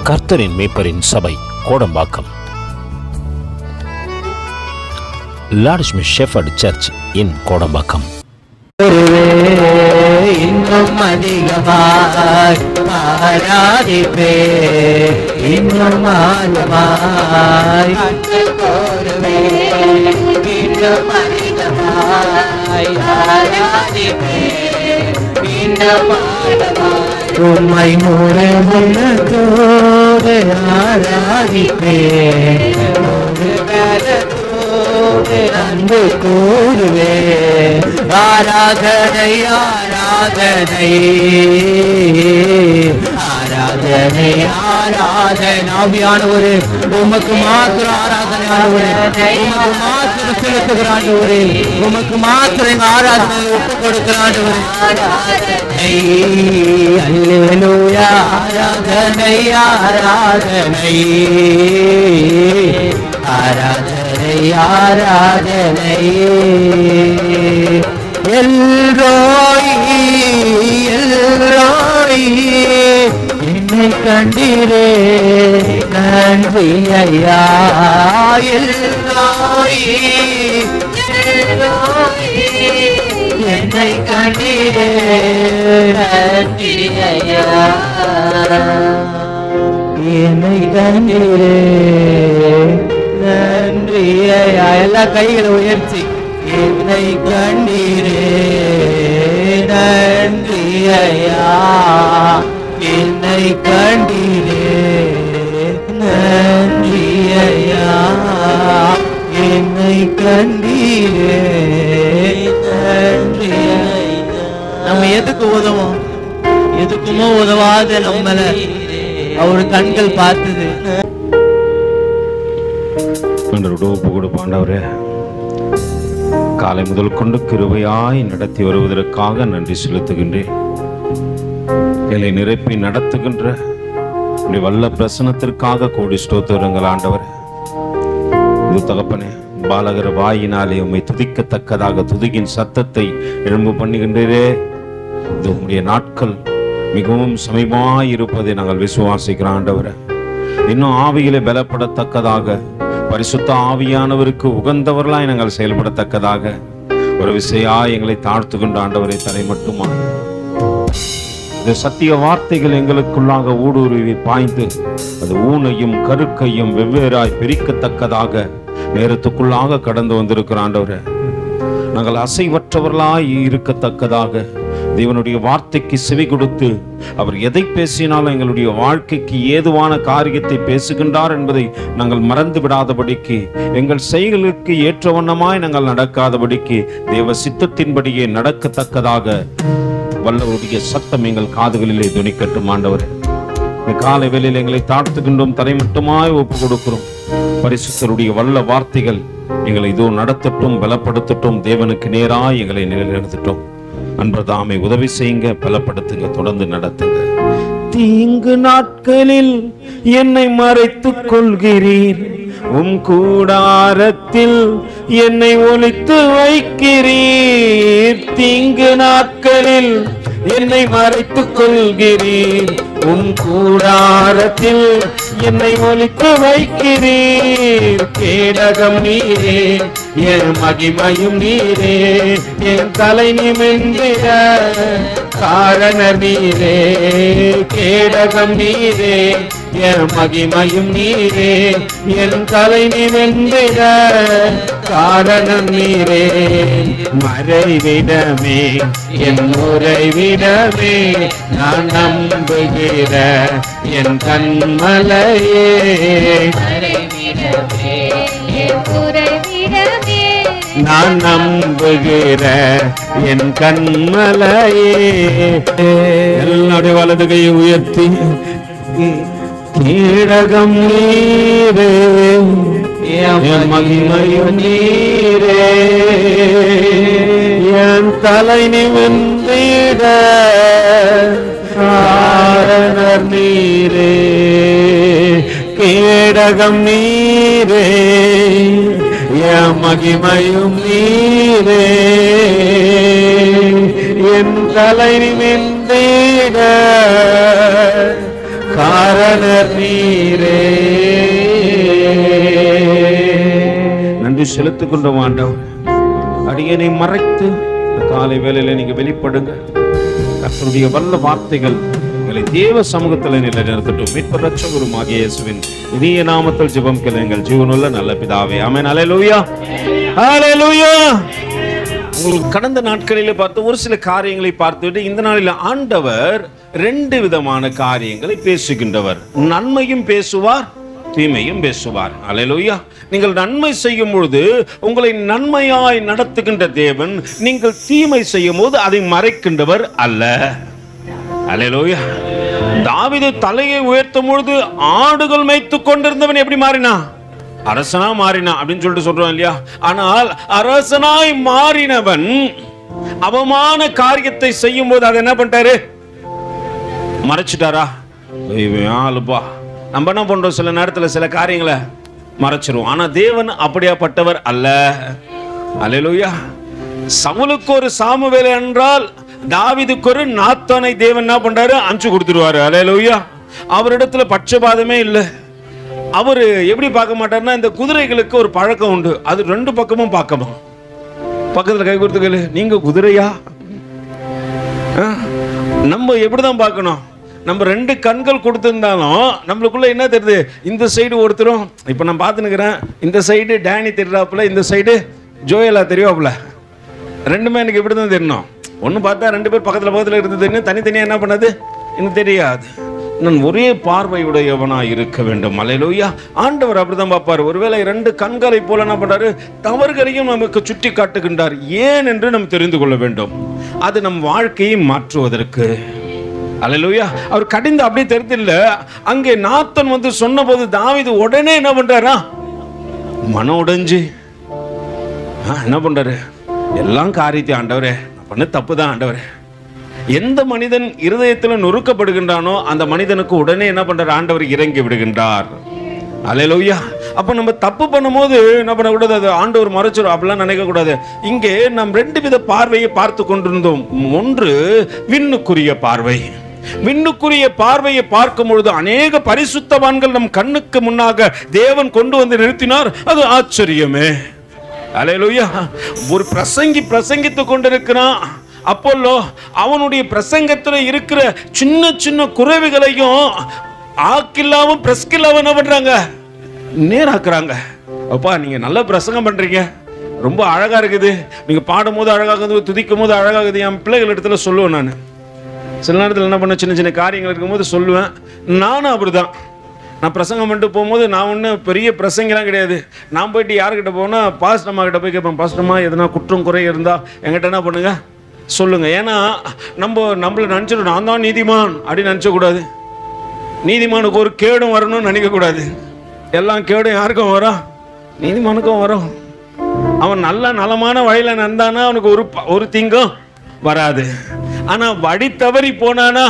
கர்த்தரின் மேய்ப்பரின் சபை Kodambakkam, Lord's shepherd search இன் கோடம்பாக்கம். இன்னும் அதிகமாய் ஆராதிப்பே, இன்னும் ஆழமாய் கோருவே, இன்னும் அதிகமாய் ஆராதிப்பே, இன்னும் ஆழமாய் உம்மை முறை உள்ளத்தோடு ஆராதிப்பே, அன்பு கூறுவே. ஆராதனை ஆராதனை ஆராதனை ஆராதனை ஆவியானவரே, உமக்கு மாத்திரம் ஆராதனையானவரே, உமக்கு மாத்திரம் செலுத்துகிறாண்டவரே, உமக்கு மாத்திரம் ஆராதனை ஒப்பு கொடுக்கிறாண்டவரே. அல்லேலூயா. ஆராதனை ஆராதனை ஆராதனை ஆராதனை. எல்ரோய் எல்ரோய் என்னை கண்டீரே, நன்றி ஐயா. எல்ரோய் என்னை கண்டீரே, நன்றி ஐயா. என்னை கண்டீரே, நன்றி ஐயா. எல்லா கைகளை உயர்த்தி என்னை கண்டீரே, நன்றி ஐயா. என்னை கண்டீரே, நன்றி ஐயா. என்னை கண்டீரே, நன்றி ஐயா. நம்ம எதுக்கு உதவும்? எதுக்குமோ உதவாத நம்மள அவரு கண்கள் பார்த்தது. ஒப்பு கொடுப்பாண்டவரே, காலை முதல் கொண்டு கிருபையாய் நடத்தி வருவதற்காக நன்றி செலுத்துகின்றேன். என்னை நிரப்பி நடத்துகின்ற வல்ல பிரசனத்திற்காக கோடி ஸ்தோத்திரங்கள் ஆண்டவர். இது தகப்பனே, பாலகர் வாயினாலே உம்மை துதிக்கத்தக்கதாக துதிக்கின் சத்தத்தை எழும்பு பண்ணுகின்றே. இது உம்முடைய நாட்கள் மிகவும் சமீபமாய் இருப்பதை நாங்கள் விசுவாசிக்கிறோம் ஆண்டவரே. இன்னும் ஆவியிலே பலப்படத்தக்கதாக, பரிசுத்த ஆவியானவருக்கு உகந்தவர்களாய் நாங்கள் செயல்படத்தக்கதாக ஒரு விசையாய் எங்களை தாழ்த்துகின்ற ஆண்டவரை தலை மட்டுமா இந்த சத்திய வார்த்தைகள் எங்களுக்குள்ளாக ஊடுருவி பாய்ந்து அது ஊனையும் கருக்கையும் வெவ்வேறாய் பிரிக்கத்தக்கதாக நேரத்துக்குள்ளாக கடந்து வந்திருக்கிற ஆண்டவரே, நாங்கள் அசைவற்றவர்களாய் இருக்கத்தக்கதாக தேவனுடைய வார்த்தைக்கு செவி கொடுத்து அவர் எதை பேசினாலும் எங்களுடைய வாழ்க்கைக்கு ஏதுவான காரியத்தை பேசுகின்றார் என்பதை நாங்கள் மறந்து விடாதபடிக்கு, எங்கள் செயல்களுக்கு ஏற்ற வண்ணமாய் நாங்கள் நடக்காதபடிக்கு தேவ சித்தத்தின்படியே நடக்கத்தக்கதாக வல்லவருடைய சத்தம் எங்கள் காதுகளிலே துணிக்கட்டும் ஆண்டவரே. இந்த காலை வேளையில் எங்களை தாழ்த்துகின்றோம், தரை மட்டுமாய் ஒப்பு கொடுக்கிறோம். பரிசுத்தருடைய வல்ல வார்த்தைகள் எங்களை இதோ நடத்தட்டும், பலப்படுத்தட்டும். தேவனுக்கு நேராய் எங்களை நிலைநிறுத்தட்டும். அன்பதாமை உதவி செய்யுங்க, பலப்படுத்துங்க, தொடர்ந்து நடத்துங்க. தீங்கு நாட்களில் என்னை மறைத்துக் கொள்கிறீர், உம் கூடாரத்தில் என்னை ஒளித்து வைக்கிறீர். தீங்கு நாட்களில் என்னை மறைத்துக் கொள்கிறீர், உம் கூடாரத்தில் என்னை ஒளித்து வைக்கிறீர். கேடகம் நீரே, என் மகிமையும் நீரே, என் தலை நிமிர்ந்திட காரணர் நீரே. கேடகம் நீரே, என் மகிமையும் நீரே, என் தலை நிமிர்ந்திட காரணம் நீரே. மறைவிடமே, என் உறைவிடமே, நான் நம்புகிற என் கண்மலையே. நான் நம்புகிற என் கண்மலையே. என்னுடைய வலது கையை உயர்த்தி கேடகம் நீரே, என் மகிமையும் நீரே, என் தலை நிமிர்ந்திட காரணர் நீரே. கேடகம் நீரே, என் மகிமையும் நீரே, என் தலை நிமிர்ந்திட காரணர் நீரே. செலுத்துகின்றோம் ஆண்டவர். அடியனை மறைத்து இந்த காலை வேளையில நீங்க வெளிப்படுங்க. கர்த்தருடைய வல்ல வார்த்தைகள் எங்களை தேவ சமூகத்தில் நிலைநிறுத்தட்டும். மீட்பர் இரட்சகருமாகிய இயேசுவின் இனிய நாமத்தில் ஜெபம் கேளுங்கள் ஜீவனுள்ள நல்ல பிதாவே, ஆமென். அல்லேலூயா, அல்லேலூயா. உங்களுக்கு கடந்த நாட்களிலே பார்த்து ஒரு சில காரியங்களை பார்த்துவிட்டு இந்த நாளில் ஆண்டவர் 2 விதமான காரியங்களை பேசுகின்றவர். நன்மையும் பேசுவார், தீமையும் பேசுவார். அல்லேலூயா. நீங்கள் நன்மை செய்யும் பொழுது உங்களை நன்மையாய் நடத்துகின்ற தேவன், நீங்கள் தீமை செய்யும் போது அதை மறைக்கின்றவர் அல்ல. அல்லேலூயா. தாவீது தலையை உயர்த்தும் பொழுது ஆடுகள் மேய்த்து கொண்டிருந்தவன் எப்படி மாறினா? அரசனா மாறினா அப்படின்னு சொல்லிட்டு சொல்றோம் இல்லையா? ஆனால் அரசனாய் மாறினவன் அவமான காரியத்தை செய்யும் போது அதை என்ன பண்ணிட்டாரு? மறைச்சிட்டாரா? ஆளுப்பா, நம்ம என்ன பண்றோம், சில நேரத்தில் சில காரியங்களை மறைச்சிருவோம். ஆனா தேவன் அப்படியாப்பட்டவர் அல்ல. அல்லேலூயா. சவுலுக்கு ஒரு சாமுவேல் என்றால் தாவீதுக்கு ஒரு நாத்தானை தேவன் என்ன பண்றாரு? அனுப்பிச்சு கொடுத்துருவாரு. அல்லேலூயா. அவரிடத்துல பட்சபாதமே இல்லை. அவர் எப்படி பார்க்க மாட்டார்னா, இந்த குதிரைகளுக்கு ஒரு பழக்கம் உண்டு, அது 2 பக்கமும் பார்க்கணும். பக்கத்தில் கை கொடுத்துக்கல, நீங்க குதிரையா? நம்ம எப்படிதான் பார்க்கணும்? நம்ம 2 கண்கள் கொடுத்திருந்தாலும் நம்மளுக்குள்ள என்ன தெரியுது? இந்த சைடு ஒருத்தரும், இப்போ நான் பார்த்துனுக்கிறேன், இந்த சைடு டேனி தெரியாப்புல, இந்த சைடு ஜோயலா தெரியாப்புல. 2மே எனக்கு எப்படி தான் தெரியணும்? ஒன்று பார்த்தா 2 பேர் பக்கத்தில் இருந்ததுன்னு தனித்தனியாக என்ன பண்ணது எனக்கு தெரியாது. நான் ஒரே பார்வையுடையவனாக இருக்க வேண்டும். அல்லேலூயா. ஆண்டவர் அப்படிதான் பார்ப்பார். ஒருவேளை 2 கண்களை போல என்ன பண்றாரு? தவறுகளையும் நமக்கு சுட்டி காட்டுகின்றார். ஏன் என்று நாம் தெரிந்து கொள்ள வேண்டும். அது நம் வாழ்க்கையை மாற்றுவதற்கு. அல்லேலூயா. அவர் கடிந்து அப்படியே தெரிந்தில்ல. அங்கே நாத்தன் வந்து சொன்ன போது தாவீது உடனே என்ன பண்றாரா? மனம் உடைஞ்சு என்ன பண்றாரு? எல்லாம் காரியத்தை ஆண்டவரே, நான் பண்ண தப்பு தான் ஆண்டவரே. எந்த மனிதன் இருதயத்தில் நொறுக்கப்படுகின்றானோ அந்த மனிதனுக்கு உடனே என்ன பண்றார்? ஆண்டவர் இறங்கி விடுகின்றார். அல்லேலூயா. அப்ப நம்ம தப்பு பண்ணும்போது என்ன பண்ணக்கூடாது? அது ஆண்டவர் மறைச்சிடும் அப்படிலாம் நினைக்க கூடாது. இங்கே நாம் 2 வித பார்வையை பார்த்து கொண்டிருந்தோம். ஒன்று விண்ணுக்குரிய பார்வை. விண்ணுக்குரிய பார்வையை பார்க்கும் பொழுது அநேக பரிசுத்தவான்கள் நம் கண்ணுக்கு முன்னாக தேவன் கொண்டு வந்து நிறுத்தினார். அது ஆச்சரியமே. அல்லேலூயா. ஒரு பிரசங்கித்துக் கொண்டிருக்கிறான் அப்போல்லோ, அவனுடைய பிரசங்கத்தில் இருக்கிற சின்ன சின்ன குறைவுகளையும் ஆக்கில்லாவும் பிரஸ்கில்லாவும் என்ன பண்றாங்க? நேராக்குறாங்க. அப்பா, நீங்க நல்ல பிரசங்கம் பண்றீங்க, ரொம்ப அழகா இருக்குது, நீங்க பாடும் போது அழகாகுது, துதிக்கும் போது அழகாகுது. என் பிள்ளைகள் இடத்துல சொல்லுவேன். நான் சில நேரத்தில் என்ன பண்ண, சின்ன சின்ன காரியங்கள் இருக்கும்போது சொல்லுவேன். நானும் அப்படிதான். நான் பிரசங்கம் பண்ணிட்டு போகும்போது நான் ஒன்றும் பெரிய பிரசங்கெல்லாம் கிடையாது. நான் போயிட்டு யாருக்கிட்ட போனால் பாஸ்டம்மா கிட்ட போய் கேட்பேன், பாஸ்டம்மா எதனா குற்றம் குறை இருந்தால் என்கிட்ட என்ன பண்ணுங்க சொல்லுங்க. ஏன்னா நம்மளை நினச்சிடும் நான் தான் நீதிமான் அப்படின்னு நினச்சக்கூடாது. நீதிமானுக்கு ஒரு கேடும் வரணும்னு நினைக்கக்கூடாது. எல்லாம் கேடும் யாருக்கும் வரும்? நீதிமானுக்கும் வரும். அவன் நல்ல நலமான வழியில் நடந்தானா அவனுக்கு ஒரு தீங்கும் வராது. ஆனால் வழி தவறி போனானா,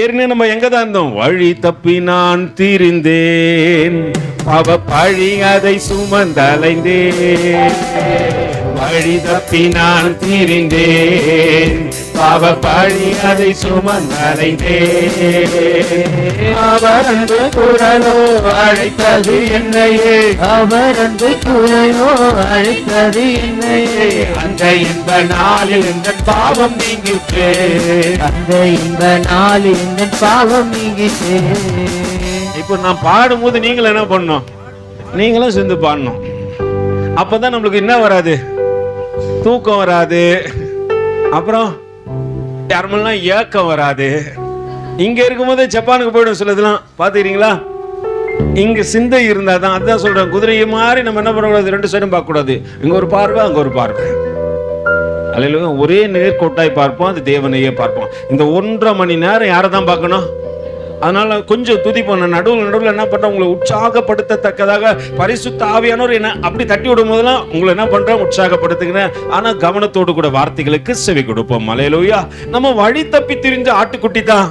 ஏற்கனவே நம்ம எங்க தான் இருந்தோம்? வழி தப்பி நான் தீர்ந்தேன், பாவ பழி அதை சுமந்தலைந்தேன். வழி தப்பி நான் தீர்ந்தேன், பாவ பழி அதை சுமந்தலைந்தேன். அவர் அன்பு குரலோ அழைத்தது என்னையே, அவர் அன்பு குரலோ அழைத்தது என்னையே. அந்த இன்ப நாளில் இந்த பாவம் நீங்கிற்று, அந்த இன்ப நாளில் இந்த பாவம் நீங்கிற்று. இப்போ நான் பாடும்போது நீங்களும் என்ன பண்ணணும்? நீங்களும் சேர்ந்து பாடணும். அப்பதான் நம்மளுக்கு என்ன வராது? தூக்கம் வராது. அப்புறம் யாருமெல்லாம் ஏக்கம் வராது. இங்க இருக்கும்போது ஜப்பானுக்கு போயிடும் சிலதெல்லாம் பாத்துக்கிறீங்களா? இங்க சிந்தை இருந்தாதான். அதுதான் சொல்றேன், குதிரையை மாதிரி நம்ம என்ன பண்ணக்கூடாது? 2 சைடும் பார்க்க கூடாது. இங்க ஒரு பார்வை, அங்க ஒரு பார்வை. அல்லேலூயா. ஒரே நேர்கோட்டாய் பார்ப்போம், அது தேவனையே பார்ப்போம். இந்த 1.5 மணி நேரம் யாரை தான் பார்க்கணும்? அதனால கொஞ்சம் துதிப்போம். நடுவில் என்ன பண்றேன்? உங்களை உற்சாகப்படுத்தத்தக்கதாக பரிசுத்த ஆவியானவர் என்ன அப்படி தட்டி விடும் போதெல்லாம் உங்களை என்ன பண்றேன்? உற்சாகப்படுத்துகிறேன். ஆனா கவனத்தோடு கூட வார்த்தைகளுக்கு செவி கொடுப்போம். அல்லேலூயா. நம்ம வழி தப்பி திரிஞ்ச ஆட்டுக்குட்டி தான்.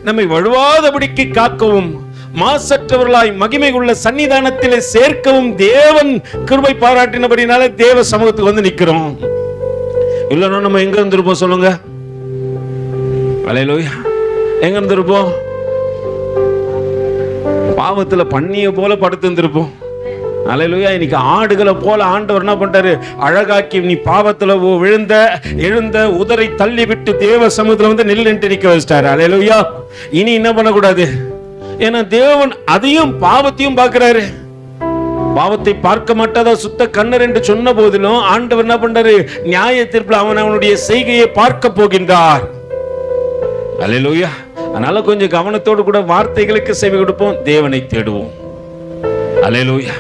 நம்மை வழுவாதபடிக்கு காக்கவும் மாசற்றவர்களாய் மகிமை உள்ள சன்னிதானத்திலே சேர்க்கவும் தேவன் கிருபை பாராட்டினபடினால தேவ சமூகத்துக்கு வந்து நிக்கிறோம். இல்லைன்னா நம்ம எங்க இருந்திருப்போம் சொல்லுங்க? அல்லேலூயா. எங்க இருந்திருப்போம்? பாவத்துல பண்ணிய போல படுத்து இருந்திருப்போம். அல்லேலூயா. இன்னைக்கு ஆடுகளை போல ஆண்டவர் என்ன பண்றாரு? அழகாக்கி நீ பாவத்துல எழுந்த உதரை தள்ளி விட்டு தேவ சமூகத்துல வந்து நில்லுன்ட்டு நிக்க வச்சிட்டாரு. அல்லேலூயா. இனி என்ன பண்ணக்கூடாது? ஏன்னா தேவன் அதையும் பாவத்தையும் பார்க்கிறாரு. பாவத்தை பார்க்க மாட்டாதா சுத்த கண்ணர் என்று சொன்ன போதிலும் ஆண்டவர் என்ன பண்றாரு? நியாய தீர்ப்புல அவனுடைய செய்கையை பார்க்க போகின்றார். அல்லேலூயா. அதனால கொஞ்சம் கவனத்தோடு கூட வார்த்தைகளுக்கு செவி கொடுப்போம், தேவனை தேடுவோம். அல்லேலூயா.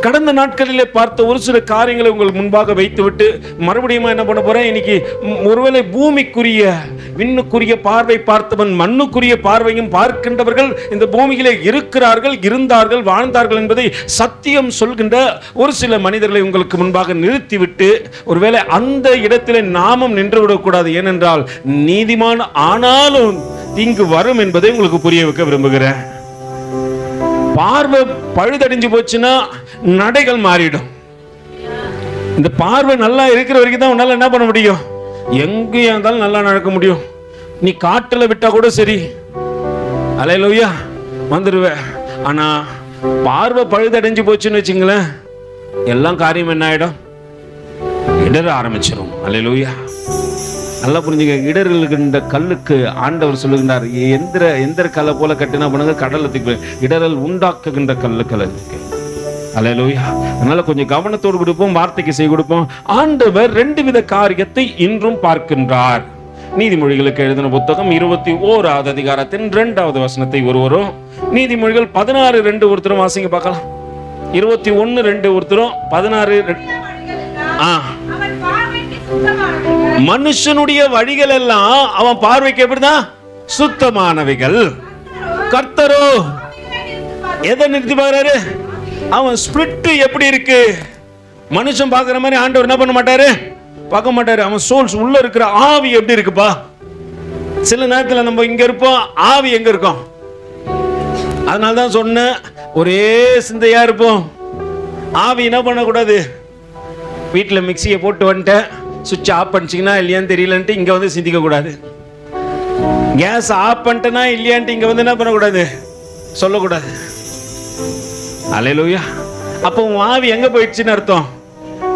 கடந்த நாட்களிலே பார்த்த ஒரு சில காரியங்களை உங்களுக்கு முன்பாக வைத்துவிட்டு மறுபடியும் என்ன பண்ண போறேன்? இன்னைக்கு ஒருவேளை பூமிக்குரிய விண்ணுக்குரிய பார்வை பார்த்தவன் மண்ணுக்குரிய பார்வையும் பார்க்கின்றவர்கள் இந்த பூமியிலே இருக்கிறார்கள், இருந்தார்கள், வாழ்ந்தார்கள் என்பதை சத்தியம் சொல்கின்ற ஒரு சில மனிதர்களை உங்களுக்கு முன்பாக நிறுத்திவிட்டு ஒருவேளை அந்த இடத்திலே நாமும் நின்று விடக்கூடாது. ஏனென்றால் நீதிமான் ஆனாலும் தீங்கு வரும் என்பதை உங்களுக்கு புரிய வைக்க விரும்புகிறேன். பார்வை பழுதடைஞ்சு போச்சுன்னா நடைகள் மாறிடும். இந்த பார்வை நல்லா இருக்கிற வரைக்கும் தான் உன்னால என்ன பண்ண முடியும்? எங்கேயா இருந்தாலும் நல்லா நடக்க முடியும். நீ காட்டுல விட்டா கூட சரி, அல்லேலூயா, வந்துருவ. ஆனா பார்வை பழுதடைஞ்சு போச்சுன்னு வச்சுங்களேன், எல்லாம் காரியம் என்ன ஆயிடும்? இடர ஆரம்பிச்சிடும். அல்லேலூயா. நல்லா புரிஞ்சுங்க. இடர்களுக்கு கல்லுக்கு ஆண்டவர் சொல்லுகின்றார், எந்திர கல்லை போல கட்டினா பண்ணுங்க கடலுக்கு இடரல் உண்டாக்குகின்ற கல்லுக்கள் இருக்கு. அல்லேலூயா. அதனால கொஞ்சம் கவனத்தோடு கொடுப்போம், வார்த்தைக்கு செய் கொடுப்போம். ஆண்டவர் 2 வித காரியத்தை இன்றும் பார்க்கின்றார். நீதிமொழிகளுக்கு எழுதின புத்தகம் 21வது அதிகாரத்தின் 2வது வசனத்தை ஒருவரும், நீதிமொழிகள் 16:2 ஒருத்தரும் வாசிங்க பார்க்கலாம். 21:2 ஒருத்தரும், 16 மனுஷனுடைய வழிகள் எல்லாம் அவன் பார்வைக்கு எப்படிதான்? சுத்தமானவைகள். கர்த்தரோ எதை நிறுத்தி பார்க்கிறாரு? அவன் ஸ்பிரிட் எப்படி இருக்கு? மனுஷன் பார்க்கிற மாதிரி ஆண்டவர் என்ன பண்ண மாட்டாரு? பார்க்க மாட்டாரு. அவன் சோல்ஸ் உள்ள இருக்கிற ஆவி எப்படி இருக்குப்பா? சில நேரத்தில் நம்ம இங்க இருப்போம், ஆவி எங்க இருக்கும்? அதனால்தான் சொன்ன ஒரே சிந்தையா இருப்போம். ஆவி என்ன பண்ணக்கூடாது? வீட்டில் மிக்சியை போட்டு வந்துட்டேன், சுவிட்ச் ஆஃப் பண்ணிச்சிங்கன்னா இல்லையான்னு தெரியலன்ட்டு இங்கே வந்து சிந்திக்க கூடாது. கேஸ் ஆஃப் பண்ணிட்டேனா இல்லையான்ட்டு இங்கே வந்து என்ன பண்ணக்கூடாது? சொல்லக்கூடாது. அல்லேலூயா. அப்போ உன் ஆவி எங்கே போயிடுச்சுன்னு அர்த்தம்?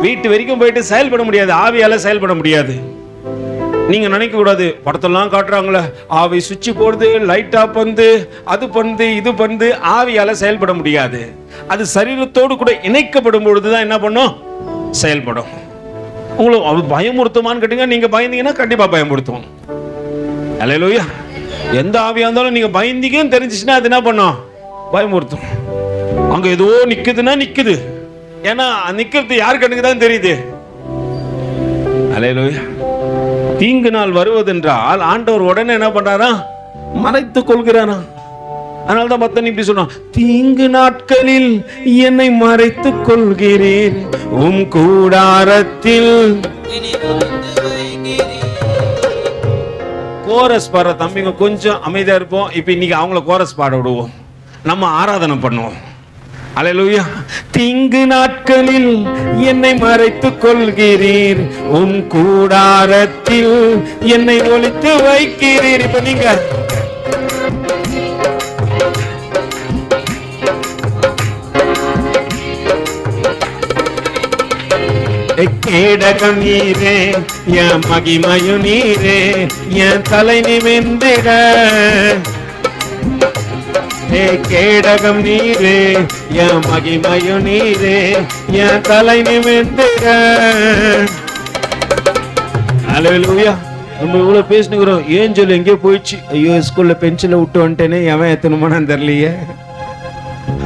வீட்டு வரைக்கும் போயிட்டு செயல்பட முடியாது, ஆவியால் செயல்பட முடியாது. நீங்கள் நினைக்கக்கூடாது, படத்தெல்லாம் காட்டுறாங்களே ஆவி சுவிட்ச் போடுது, லைட் ஆஃப் பண்ணுது, அது பண்ணுது, இது பண்ணுது. ஆவியால் செயல்பட முடியாது. அது சரீரத்தோடு கூட இணைக்கப்படும் பொழுது தான் என்ன பண்ணும்? செயல்படும். உங்களுக்கு அது பயமுறுத்துமான்னு கேட்டீங்க, நீங்க பயந்தீங்கன்னா கண்டிப்பா பயமுறுத்தும். அல்லேலூயா. எந்த ஆவியா இருந்தாலும் நீங்க பயந்தீங்கன்னு தெரிஞ்சிச்சுன்னா அது என்ன பண்ணும்? பயமுறுத்தும். அங்க ஏதோ நிக்குதுன்னா நிக்குது. ஏன்னா நிக்கிறது யார் கண்ணுக்கு தான் தெரியுது. அல்லேலூயா. தீங்கு நாள் வருவதென்றால் ஆண்டவர் உடனே என்ன பண்றாரா? மறைத்துக் கொள்கிறாரா. அதனால்தான் பக்தன் இப்படி சொன்னான், தீங்கு நாட்களில் என்னை மறைத்துக் கொள்கிறீர் உம் கூடாரத்தில். கோரஸ் பாடுற தம்பிங்க கொஞ்சம் அமைதியா இருப்போம். இப்ப இன்னைக்கு அவங்கள கோரஸ் பாட விடுவோம், நம்ம ஆராதனை பண்ணுவோம். அல்லேலூயா. தீங்கு நாட்களில் என்னை மறைத்துக் கொள்கிறீர் உம் கூடாரத்தில் என்னை ஒளித்து வைக்கிறீர். இப்ப நீங்க கேடகம் நீரே, என் மகிமையு நீரே, என் தலை நிமிர்ந்திட. கேடகம் நீரே, என் மகிமையு நீரே, என் தலை நிமிர்ந்திட. அல்லேலூயா. நம்ம இவ்வளவு பேசினுக்கிறோம், ஏஞ்சல் எங்கேயோ போயிடுச்சு. ஐயோ ஸ்கூல்ல பென்சில விட்டு வந்துட்டேனே, எவன் எத்தனுமானு தெரியலையே.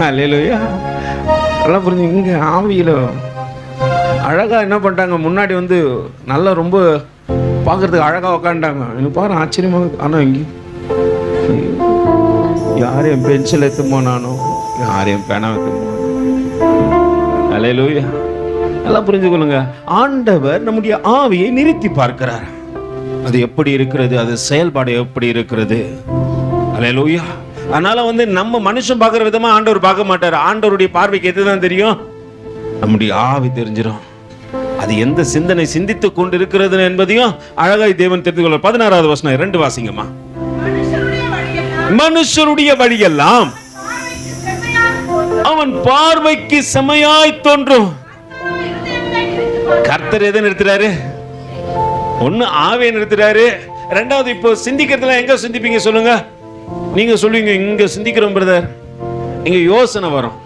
அல்லேலூயா. எல்லாம் புரிஞ்சு இங்க ஆவியில அழகா என்ன பண்ணிட்டாங்க, முன்னாடி வந்து நல்லா ரொம்ப பார்க்கறதுக்கு அழகா உக்காண்டாங்க. எனக்கு பாரு ஆச்சரியமா. ஆனா இங்கே யாரையும் பென்சில் எத்துமோ, நானும் யாரையும் பேனா எத்துமோ. அல்லேலூயா. நல்லா புரிஞ்சுக்கொள்ளுங்க. ஆண்டவர் நம்முடைய ஆவியை நிறுத்தி பார்க்கிறார். அது எப்படி இருக்கிறது, அது செயல்பாடு எப்படி இருக்கிறது. அல்லேலூயா. அதனால வந்து நம்ம மனுஷன் பார்க்குற விதமா ஆண்டவர் பார்க்க மாட்டார். ஆண்டவருடைய பார்வைக்கு எதுதான் தெரியும்? நம்முடைய ஆவி தெரிஞ்சிடும். அது எந்த சிந்தனை சிந்தித்து கொண்டு இருக்கிறது என்பதையும் அழகாய் தேவன் தெரிந்து கொள்ள. 16வது வசனம் 2 வாசிங்கம்மா. மனுஷருடைய வழியெல்லாம் அவன் அவன் பார்வைக்கு செமையாய் தோன்றும். கர்த்தர் எதை நிறுத்துறாரு? ஒண்ணு ஆவியை நிறுத்துறாரு. ரெண்டாவது, இப்போ சிந்திக்கிறதுல எங்க சிந்திப்பீங்க சொல்லுங்க? நீங்க சொல்லுவீங்க, இங்க சிந்திக்கிறோம் பிரதர், இங்க யோசனை வரும்.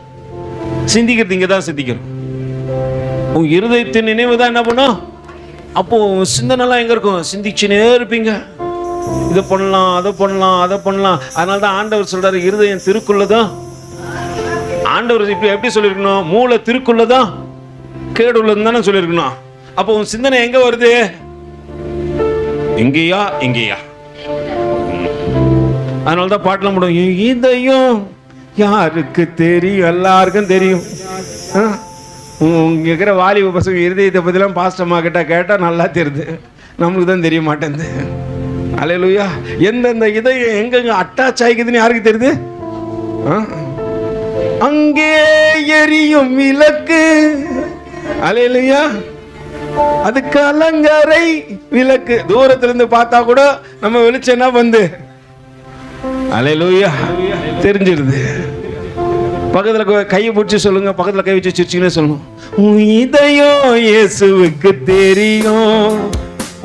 சிந்திக்கிறது இங்க தான் சிந்திக்கிறோம். உங்க இருதயத்தின் நினைவு தான் என்ன பண்ணும்? அப்போ சிந்தனைலாம் எங்க இருக்கும்? சிந்திச்சுனே இருப்பீங்க. இதை பண்ணலாம், அதை பண்ணலாம், அதை பண்ணலாம். அதனால தான் ஆண்டவர் சொல்றாரு, இருதயம் திருக்குள்ளதான். ஆண்டவர் இப்படி எப்படி சொல்லியிருக்கணும்? மூளை திருக்குள்ளதான் கேடு உள்ளதுன்னு தானே சொல்லியிருக்கணும். அப்போ உன் சிந்தனை எங்க வருது? எங்கேயா எங்கேயா. அதனாலதான் பாட்டுல முடியும், இதயம் யாருக்கு தெரியும்? எல்லாருக்கும் தெரியும். உங்க இருக்கிற வாலிப பசங்க இருதயத்தை பத்திலாம் பாஸ்டம்மா கிட்ட கேட்டா நல்லா தெரியுது, நம்மளுக்கு தான் தெரிய மாட்டேங்குது. அல்லேலூயா. எந்தெந்த இதயம் எங்கெங்க அட்டாச் ஆகிக்குதுன்னு யாருக்கு தெரியுது? அங்கே எரியும் விளக்கு. அல்லேலூயா. அதுக்கு அலங்கரை விளக்கு. தூரத்துல இருந்து பார்த்தா கூட நம்ம வெளிச்சம் என்ன வந்து, அல்லேலூயா, தெரிஞ்சிருது. பக்கத்துல கையை பிடிச்சி சொல்லுங்க, பக்கத்துல கை வச்சு சிரிச்சுன்னு சொல்லணும், உன் இதயம் இயேசுவுக்கு தெரியும்,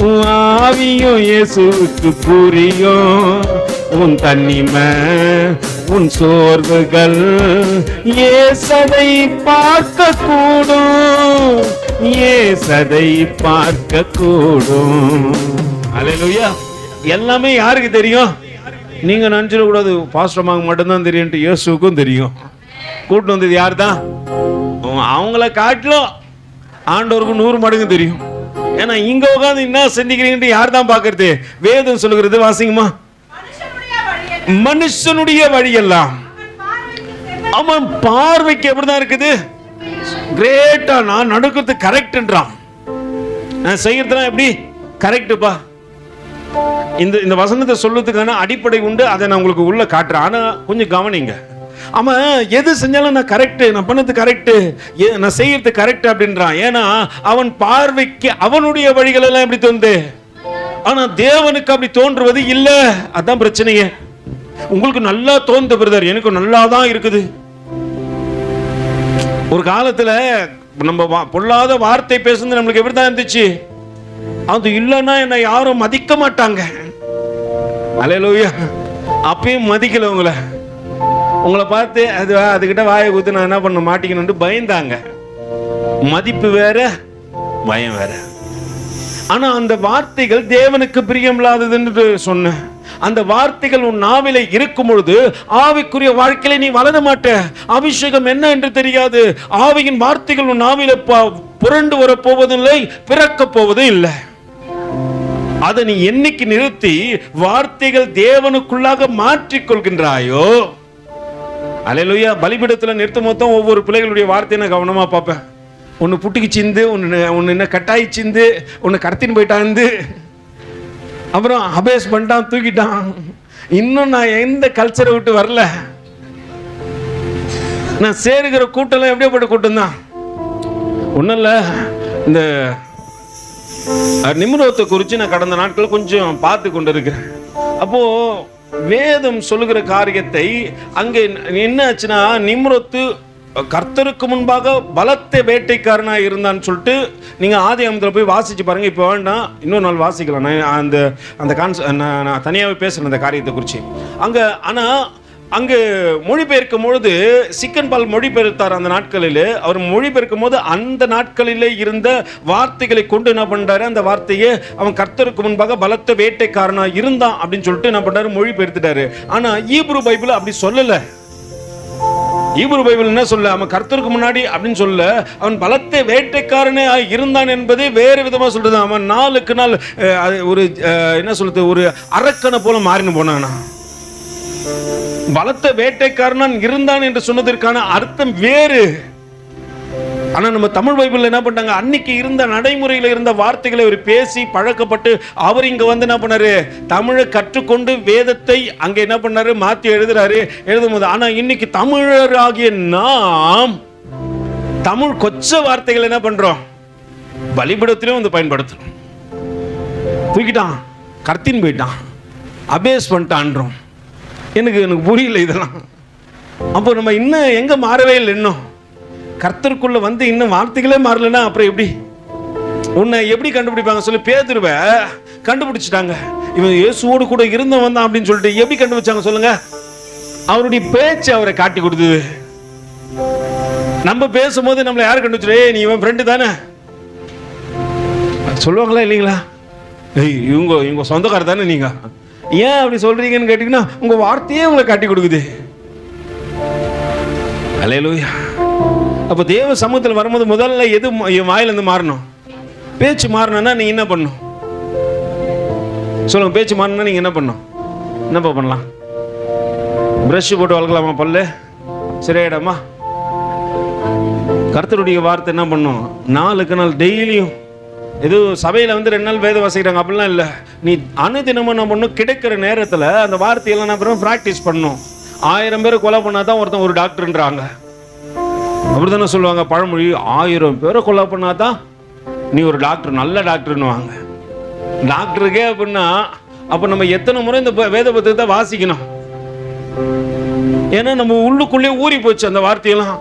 உன் ஆவியும் இயேசுவுக்கு புரியும், உன் தனிமை உன் சோர்வுகள் இயேசதை பார்க்க கூடும், இயேசதை பார்க்க கூடும். அல்லேலூயா. எல்லாமே யாருக்கு தெரியும்? நீங்க நினைச்சிட கூடாது பாஸ்டர்மாக்கு மட்டும்தான் தெரியும், இயேசுவுக்கும் தெரியும். கூட்டு வந்தது யார் தான்? அவங்கள காட்டிலும் ஆண்டவருக்கு 100 மடங்கு தெரியும். ஏன்னா இங்க உட்காந்து என்ன சிந்திக்கிறீங்கன்னு யார் தான் பாக்குறது? வேதம் சொல்லுகிறது, வாசிங்கம்மா. மனுஷனுடைய வழியெல்லாம் அவன் பார்வைக்கு எப்படிதான் இருக்குது? கிரேட்டா. நான் நடக்கிறது கரெக்ட்ன்றான், நான் செய்யறதுலாம் எப்படி கரெக்டுப்பா. இந்த வசனத்தை சொல்றதுக்கான அடிப்படை உண்டு, அதை நான் உங்களுக்கு உள்ள காட்டுறேன். ஆனா கொஞ்சம் கவனிங்க. அவன் எது செஞ்சாலும் நான் கரெக்ட், நான் பண்ணது கரெக்ட், நான் செய்யறது கரெக்ட் அப்படின்றான். ஏன்னா அவன் பார்வைக்கு அவனுடைய வழிகள் எல்லாம் எப்படி தோணுது, ஆனா தேவனுக்கு அப்படி தோன்றுவது இல்ல. அதான் பிரச்சனையே. உங்களுக்கு நல்லா தோணுது பிரதர், எனக்கு நல்லா தான் இருக்குது. ஒரு காலத்துல நம்ம பொல்லாத வார்த்தை பேசுறது நம்மளுக்கு எப்படிதான் இருந்துச்சு? அது இல்லைன்னா என்ன யாரும் மதிக்க மாட்டாங்க. அல்லேலூயா. அப்பயும் மதிக்கல உங்களை பார்த்து அதுகிட்ட வாயை ஊத்து நான் என்ன பண்ண மாட்டேங்கன்னு பயந்தாங்க. மதிப்பு வேற, பயம் வேற. ஆனா அந்த வார்த்தைகள் தேவனுக்கு பிரியமில்லாததுன்னு சொன்ன அந்த வார்த்தைகள் உன் நாவில இருக்கும் பொழுது ஆவிக்குரிய வாழ்க்கையில நீ வளர மாட்ட. அபிஷேகம் என்ன என்று தெரியாது. ஆவியின் வார்த்தைகள் உன் நாவில புரண்டு வர போவதில்லை, பிறக்க போவதும் இல்லை. அதை நீ என்னைக்கு நிறுத்தி வார்த்தைகள் தேவனுக்குள்ளாக மாற்றிக்கொள்கின்றாயோ, அல்லேலூயா. பலிபீடத்துல நிறுத்தும் மொத்தம் ஒவ்வொரு பிள்ளைகளுடைய வார்த்தையை நான் கவனமா பார்ப்பேன். ஒன்னு புட்டுக்கு சிந்து, ஒன்னு என்ன கட்டாயி சிந்து, ஒன்னு கடத்தின்னு போயிட்டாந்து, அப்புறம் அபேஸ் பண்ணிட்டான், தூக்கிட்டான். இன்னும் நான் எந்த கல்ச்சரை விட்டு வரல. நான் சேருகிற கூட்டம் எப்படியாப்பட்ட கூட்டம் தான். ஒன்றும் இல்லை, இந்த நிம்ரோத்தை குறித்து நான் கடந்த நாட்கள் கொஞ்சம் பார்த்து கொண்டு இருக்கிறேன். அப்போ வேதம் சொல்லுகிற காரியத்தை அங்கே என்ன ஆச்சுன்னா, நிம்ரோத்து கர்த்தருக்கு முன்பாக பலத்த வேட்டைக்காரனா இருந்தான்னு சொல்லிட்டு நீங்க ஆதியாகமத்துல போய் வாசிச்சு பாருங்க. இப்போ வேண்டாம், இன்னொரு நாள் வாசிக்கலாம். நான் நான் தனியாகவே பேசுறேன் அந்த காரியத்தை குறித்து அங்க. ஆனா அங்கு மொழிபெயர்க்கும் பொழுது சிக்கன் பால் மொழிபெயர்த்தார். அந்த நாட்களில் அவர் மொழிபெயர்க்கும் போது அந்த நாட்களிலே இருந்த வார்த்தைகளை கொண்டு என்ன பண்றாரு, அந்த வார்த்தையை அவன் கர்த்தருக்கு முன்பாக பலத்த வேட்டைக்காரனா இருந்தான் அப்படின்னு சொல்லிட்டு என்ன பண்றாரு, மொழிபெயர்த்துட்டாரு. ஆனா ஈப்ரு பைபிள் அப்படி சொல்லல. ஈப்ரு பைபிள் என்ன சொல்ல, அவன் கர்த்தருக்கு முன்னாடி அப்படின்னு சொல்ல, அவன் பலத்த வேட்டைக்காரனே இருந்தான் என்பதே வேறு விதமா சொல்றது. அவன் நாளுக்கு நாள் ஒரு என்ன சொல்றது, ஒரு அரக்கனை போல மாறினு போனானா. பலத்த வேட்டைக்காரன் இருந்தான் என்று சொன்னதற்கான அர்த்தம் வேறு. ஆனா நம்ம தமிழ் பைபிள்ல என்ன பண்ணாங்க, அன்னைக்கு இருந்த நடைமுறையில இருந்த வார்த்தைகளை அவர் பேசி பழக்கப்பட்டு அவர் இங்க வந்து என்ன பண்ணாரு, தமிழை கற்றுக்கொண்டு வேதத்தை அங்க என்ன பண்ணாரு, மாத்தி எழுதுறாரு. எழுதும்போது ஆனா இன்னைக்கு தமிழராகிய நாம் தமிழ் கொச்ச வார்த்தைகள் என்ன பண்றோம், பலிபீடத்திலும் வந்து பயன்படுத்துறோம். தூக்கிட்டான், கர்த்தின் போயிட்டான், அபேஸ் பண்ணிட்டான்றோம். எனக்கு புரியல இதெல்லாம். அப்போ நம்ம இன்னும் எங்க மாறவே இல்லை. இன்னும் கர்த்தருக்குள்ள வந்து இன்னும் வார்த்தைகளே மாறலன்னா அப்புறம் எப்படி? உன்னை எப்படி கண்டுபிடிப்பாங்க சொல்லி? பேதுருவை கண்டுபிடிச்சிட்டாங்க. இவன் இயேசுவோடு கூட இருந்தவன் தான் அப்படின்னு சொல்லிட்டு எப்படி கண்டுபிடிச்சாங்க சொல்லுங்க? அவருடைய பேச்சு அவரை காட்டி கொடுத்தது. நம்ம பேசும்போது நம்மளை யாரு கண்டுபிடிச்சு? நீ இவன் ஃப்ரெண்டு தானே சொல்லுவாங்களா இல்லைங்களா? இவங்க சொந்தக்கார தானே நீங்க, ஏன் அப்படி சொல்றீங்கன்னு கேட்டீங்கன்னா உங்க வார்த்தையே உங்களை காட்டி கொடுக்குது. அல்லேலூயா. அப்போ தேவ சமூகத்தில் வரும்போது முதல்ல எது வாயிலிருந்து மாறணும்? பேச்சு மாறணும்னா நீங்க என்ன பண்ணணும் சொல்லுங்க? பேச்சு மாறணும்னா நீங்க என்ன பண்ணணும்? என்னப்பா பண்ணலாம்? பிரஷ் போட்டு வளர்க்கலாமா? பல்லு சரியாயிடாமா? கர்த்தருடைய வார்த்தை என்ன பண்ணும்? நாளுக்கு நாள் டெய்லியும் ஏதோ சபையில் வந்து 2 நாள் வேதம் வாசிக்கிறாங்க அப்படிலாம் இல்லை. நீ அனுதினமும் என்ன பண்ணும்? கிடைக்கிற நேரத்தில் அந்த வார்த்தையெல்லாம் என்ன பண்ணும்? ப்ராக்டிஸ் பண்ணும். 1000 பேரை கொலை பண்ணாதான் ஒருத்தன் ஒரு டாக்டர்ன்றாங்க. அப்படி தானே சொல்லுவாங்க பழமொழி. 1000 பேரை கொலை பண்ணாதான் நீ ஒரு டாக்டர், நல்ல டாக்டர்னுவாங்க. டாக்டருக்கே அப்படின்னா அப்போ நம்ம எத்தனை முறை இந்த வேத புத்தகத்தை வாசிக்கணும்? ஏன்னா நம்ம உள்ளுக்குள்ளே ஊறி போச்சு அந்த வார்த்தையெல்லாம்.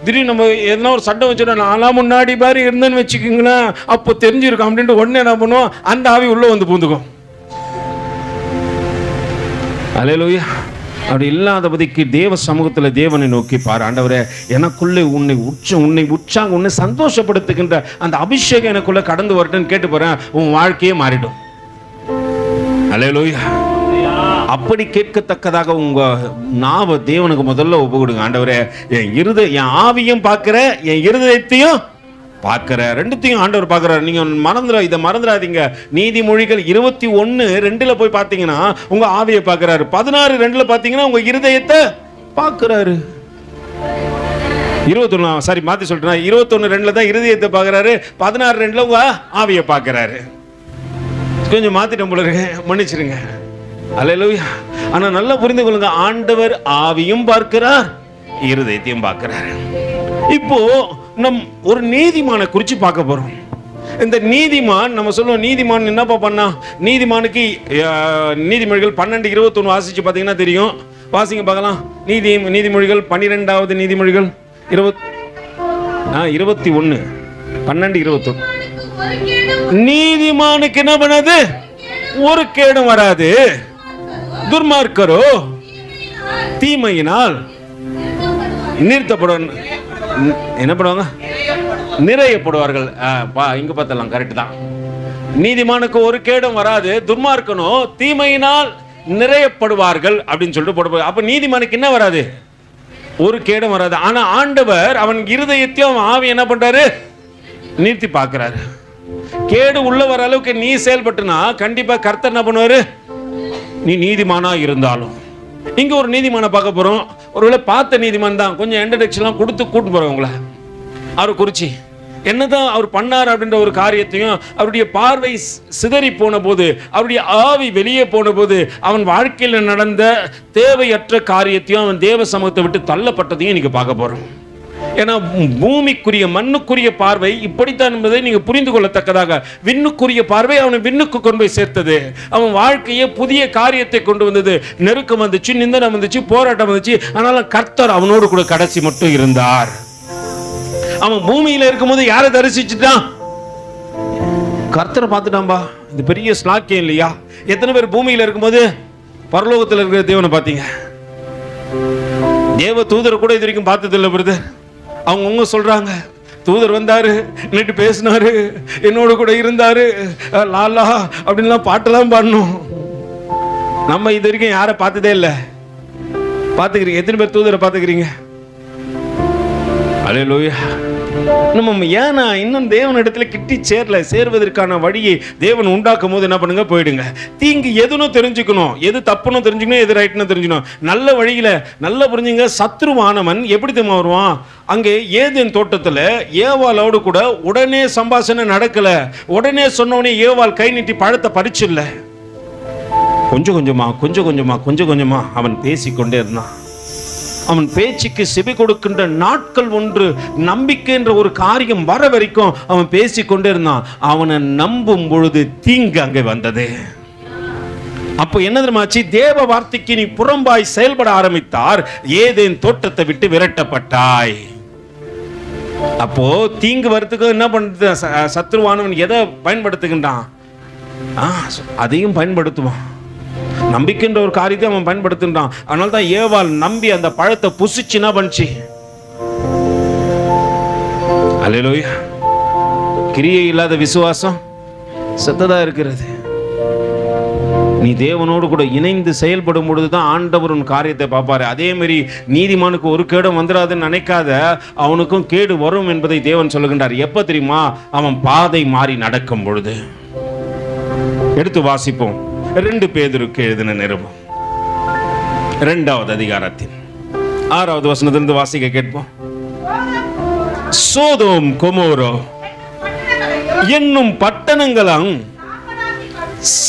திடீர்னு நம்ம எதனா ஒரு சட்டம் வச்சுட்டோம், நான்லாம் முன்னாடி மாதிரி இருந்தேன்னு வச்சுக்கோங்களேன், அப்போ தெரிஞ்சிருக்கும் அப்படின்ட்டு உடனே என்ன பண்ணுவோம்? அந்த ஆவி உள்ள வந்து பூந்துக்கும். அல்லேலூயா. அப்படி இல்லாதபடிக்கு தேவ சமூகத்தில் தேவனை நோக்கி பாரு. ஆண்டவரே, எனக்குள்ளே உன்னை சந்தோஷப்படுத்துகின்ற அந்த அபிஷேகம் எனக்குள்ள கடந்து வரட்டுன்னு கேட்டு போறேன். உன் வாழ்க்கையே மாறிடும். அல்லேலூயா. அப்படி கேட்கத்தக்கதாக உங்க நாவ தேவனுக்கு முதல்ல ஒப்பு கொடுங்க. ஆண்டவரே, என் ஆவியும் பார்க்கிற, என் இருதயத்தையும் பார்க்கிற, ரெண்டுத்தையும் ஆண்டவர் பார்க்கிறார். நீங்க இதை மறந்துடாதீங்க. நீதிமொழிகள் 21:2 போய் பார்த்தீங்கன்னா உங்க ஆவியை பார்க்கிறாரு. 16:2 பார்த்தீங்கன்னா உங்க இருதயத்தை பார்க்கிறாரு. 21:2 தான் இருதயத்தை பார்க்கிறாரு. 16:2 உங்க ஆவியை பார்க்கிறாரு. கொஞ்சம் மாத்திட்டோம் போல இருக்கு, மன்னிச்சிருங்க. அல்லேலூயா. ஆனா நல்லா புரிந்து கொள்ளுங்க, ஆண்டவர் ஆவியும் பார்க்கிறார், இருதயத்தையும் பார்க்கிறார். இப்போ நம் ஒரு நீதிமானை குறித்து பார்க்க போறோம். இந்த நீதிமான், நம்ம சொல்லுவோம் நீதிமான் என்னப்பா பண்ணா? நீதிமானுக்கு நீதிமொழிகள் 12:21 வாசிச்சு பார்த்தீங்கன்னா தெரியும். வாசிங்க பார்க்கலாம். நீதிமொழிகள் 12வது நீதிமொழிகள் 21 12:21. நீதிமானுக்கு என்ன பண்ணாது? ஒரு கேடும் வராது. துர்மார்க்கரோ தீமையினால் நிறுத்தப்படும். என்ன பண்ணுவாங்க? நிறையப்படுவார்கள். இங்க பார்த்தலாம், கரெக்ட் தான். நீதிமானுக்கு ஒரு கேடும் வராது, துர்மார்க்கனோ தீமையினால் நிறையப்படுவார்கள் அப்படின்னு சொல்லிட்டு போடுவாங்க. அப்ப நீதிமானுக்கு என்ன வராது? ஒரு கேடும் வராது. ஆனா ஆண்டவர் அவன் இருதயத்தையும் அவன் ஆவி என்ன பண்றாரு? நிறுத்தி பார்க்கிறாரு. கேடு உள்ள வர அளவுக்கு நீ செயல்பட்டுனா கண்டிப்பா கர்த்தர் என்ன பண்ணுவாரு? நீ நீதிமானா இருந்தாலும். இங்க ஒரு நீதிமான பார்க்க போறோம். ஒருவேளை பார்த்த நீதிமான் தான், கொஞ்சம் இன்ட்ரடக்ஷன்லாம் கொடுத்து கூட்டு போறோம் உங்களை. அவர் குறிச்சி என்னதான் அவர் பண்ணார் அப்படின்ற ஒரு காரியத்தையும், அவருடைய பார்வை சிதறி போன போது, அவருடைய ஆவி வெளியே போன போது, அவன் வாழ்க்கையில் நடந்த தேவையற்ற காரியத்தையும், அவன் தேவ சமூகத்தை விட்டு தள்ளப்பட்டதையும் இன்னைக்கு பார்க்க போறோம். ஏன்னா பூமிக்குரிய மண்ணுக்குரிய பார்வை இப்படித்தான் என்பதை நீங்க புரிந்து கொள்ளத்தக்கதாக விண்ணுக்குரிய பார்வை அவனை விண்ணுக்கு கொண்டு போய் சேர்த்தது. அவன் வாழ்க்கையை புதிய காரியத்தை கொண்டு வந்தது. நெருக்கம் வந்துச்சு, நிந்தனம் வந்துச்சு, போராட்டம் வந்துச்சு. ஆனாலும் கர்த்தர் அவனோடு கூட கடைசி மட்டும் இருந்தார். அவன் பூமியில இருக்கும்போது யாரை தரிசிச்சுட்டான்? கர்த்தரை பார்த்துட்டான்பா. இது பெரிய ஸ்லாக்கியம் இல்லையா? எத்தனை பேர் பூமியில இருக்கும்போது பரலோகத்தில் இருக்கிற தேவனை பார்த்தீங்க? தேவ தூதரை கூட இது வரைக்கும் பார்த்தது இல்லை பிரதர். அவங்க சொல்றாங்க, தூதர் வந்தாரு, நேற்று பேசினாரு, என்னோட கூட இருந்தாரு, லாலா அப்படின்லாம் பாட்டெல்லாம் பாடணும். நம்ம இது வரைக்கும் யாரை பார்த்ததே இல்லை. பார்த்துக்கிறீங்க? எத்தனை பேர் தூதரை பார்த்துக்கிறீங்க? அல்லேலூயா. நம்ம ஏன்னா இன்னும் தேவனிடத்துல கிட்டி சேர்வதற்கான வழியை தேவன் உண்டாக்கும் போது என்ன பண்ணுங்க? போயிடுங்க. தீங்கு எதுன்னு தெரிஞ்சுக்கணும், எது தப்புன்னு தெரிஞ்சுக்கணும், எது ரைட்னு தெரிஞ்சுக்கணும். நல்ல வழியில நல்லா புரிஞ்சுங்க. சத்ருவானவன் எப்படி தெரியுமா வருவான்? அங்கே ஏதேன் தோட்டத்துல ஏவாளோடு கூட உடனே சம்பாஷணை நடக்கல. உடனே சொன்னவனே ஏவாள் கை நீட்டி பழத்தை பறிச்சிடல. கொஞ்சம் கொஞ்சமா அவன் பேசிக்கொண்டே இருந்தான். அவன் பேச்சுக்கு செவி கொடுக்கின்ற நாட்கள் ஒன்று, நம்பிக்கை என்ற ஒரு காரியம் வர வரைக்கும் அவன் பேசிக்கொண்டே இருந்தான். அவனை நம்பும் பொழுது தீங்கு அங்கே வந்தது. அப்போ என்ன தெரியுமாச்சு? தேவ வார்த்தைக்கு நீ புறம்பாய் செயல்பட ஆரம்பித்தார், ஏதேன் தோட்டத்தை விட்டு விரட்டப்பட்டாய். அப்போ தீங்கு வரத்துக்கு என்ன பண்றது? சத்ருவானவன் எதை பயன்படுத்துகின்றான்? அதையும் பயன்படுத்துவான். நம்பிக்கைன்ற ஒரு காரியத்தை அவன் பயன்படுத்துறான். அதனால தான் ஏவாள் நம்பி அந்த பழத்தை புசிச்சு என்ன பண்ணுச்சு? அல்லேலூயா. கிரியை இல்லாத விசுவாசம் செத்ததா இருக்கிறது. நீ தேவனோடு கூட இணைந்து செயல்படும் பொழுதுதான் ஆண்டவர் உன் காரியத்தை பார்ப்பாரு. அதே மாதிரி நீதிமானுக்கு ஒரு கேடும் வந்துடாதுன்னு நினைக்காத, அவனுக்கும் கேடு வரும் என்பதை தேவன் சொல்லுகின்றார். எப்ப தெரியுமா? அவன் பாதை மாறி நடக்கும் பொழுது. எடுத்து வாசிப்போம். 2 பேதுருக்கு எழுதின நிருபம் 2வது அதிகாரத்தின் 6வது வசனத்திலிருந்து வாசிக்க கேட்போம். சோதோம் கொமோரோ என்னும் பட்டணங்களும்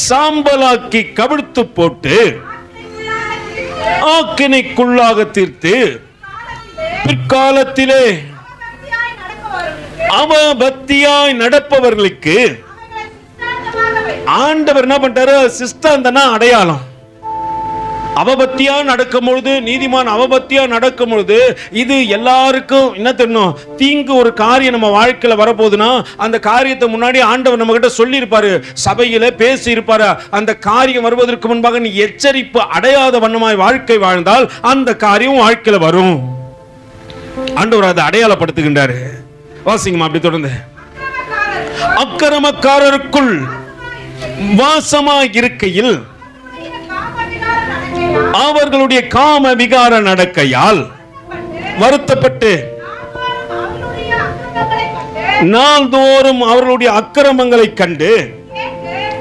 சாம்பலாக்கி கவிழ்த்து போட்டு ஆக்கினைக்குள்ளாக தீர்த்து பிற்காலத்திலே அவபக்தியாய் நடப்பவர்களுக்கு ஆண்டவர் என்ன பண்றாரு? சிஸ்டாந்தனா அடையாளம். அவபக்தியா நடக்கும் பொழுது, நீதிமான் அவபக்தியா நடக்கும் பொழுது, இது எல்லாருக்கும் என்ன தெரியணும்? தீங்கு ஒரு காரியம் நம்ம வாழ்க்கையில வரப்போகுதுன்னா அந்த காரியத்தை முன்னாடி ஆண்டவர் நம்ம கிட்ட சொல்லி இருப்பாரு, சபையில பேசி இருப்பாரு. அந்த காரியம் வருவதற்கு முன்பாக நீ எச்சரிப்பு அடையாத வண்ணமாய் வாழ்க்கை வாழ்ந்தால் அந்த காரியம் வாழ்க்கையில வரும். ஆண்டவர் அதை அடையாளப்படுத்துகின்றாரு. வாசிங்கம்மா அப்படி தொடர்ந்து. அக்கிரமக்காரருக்குள் வாசமாய் இருக்கையில் அவர்களுடைய காம விகார நடக்கையால் வருத்தப்பட்டு நாள்தோறும் அவர்களுடைய அக்கிரமங்களை கண்டு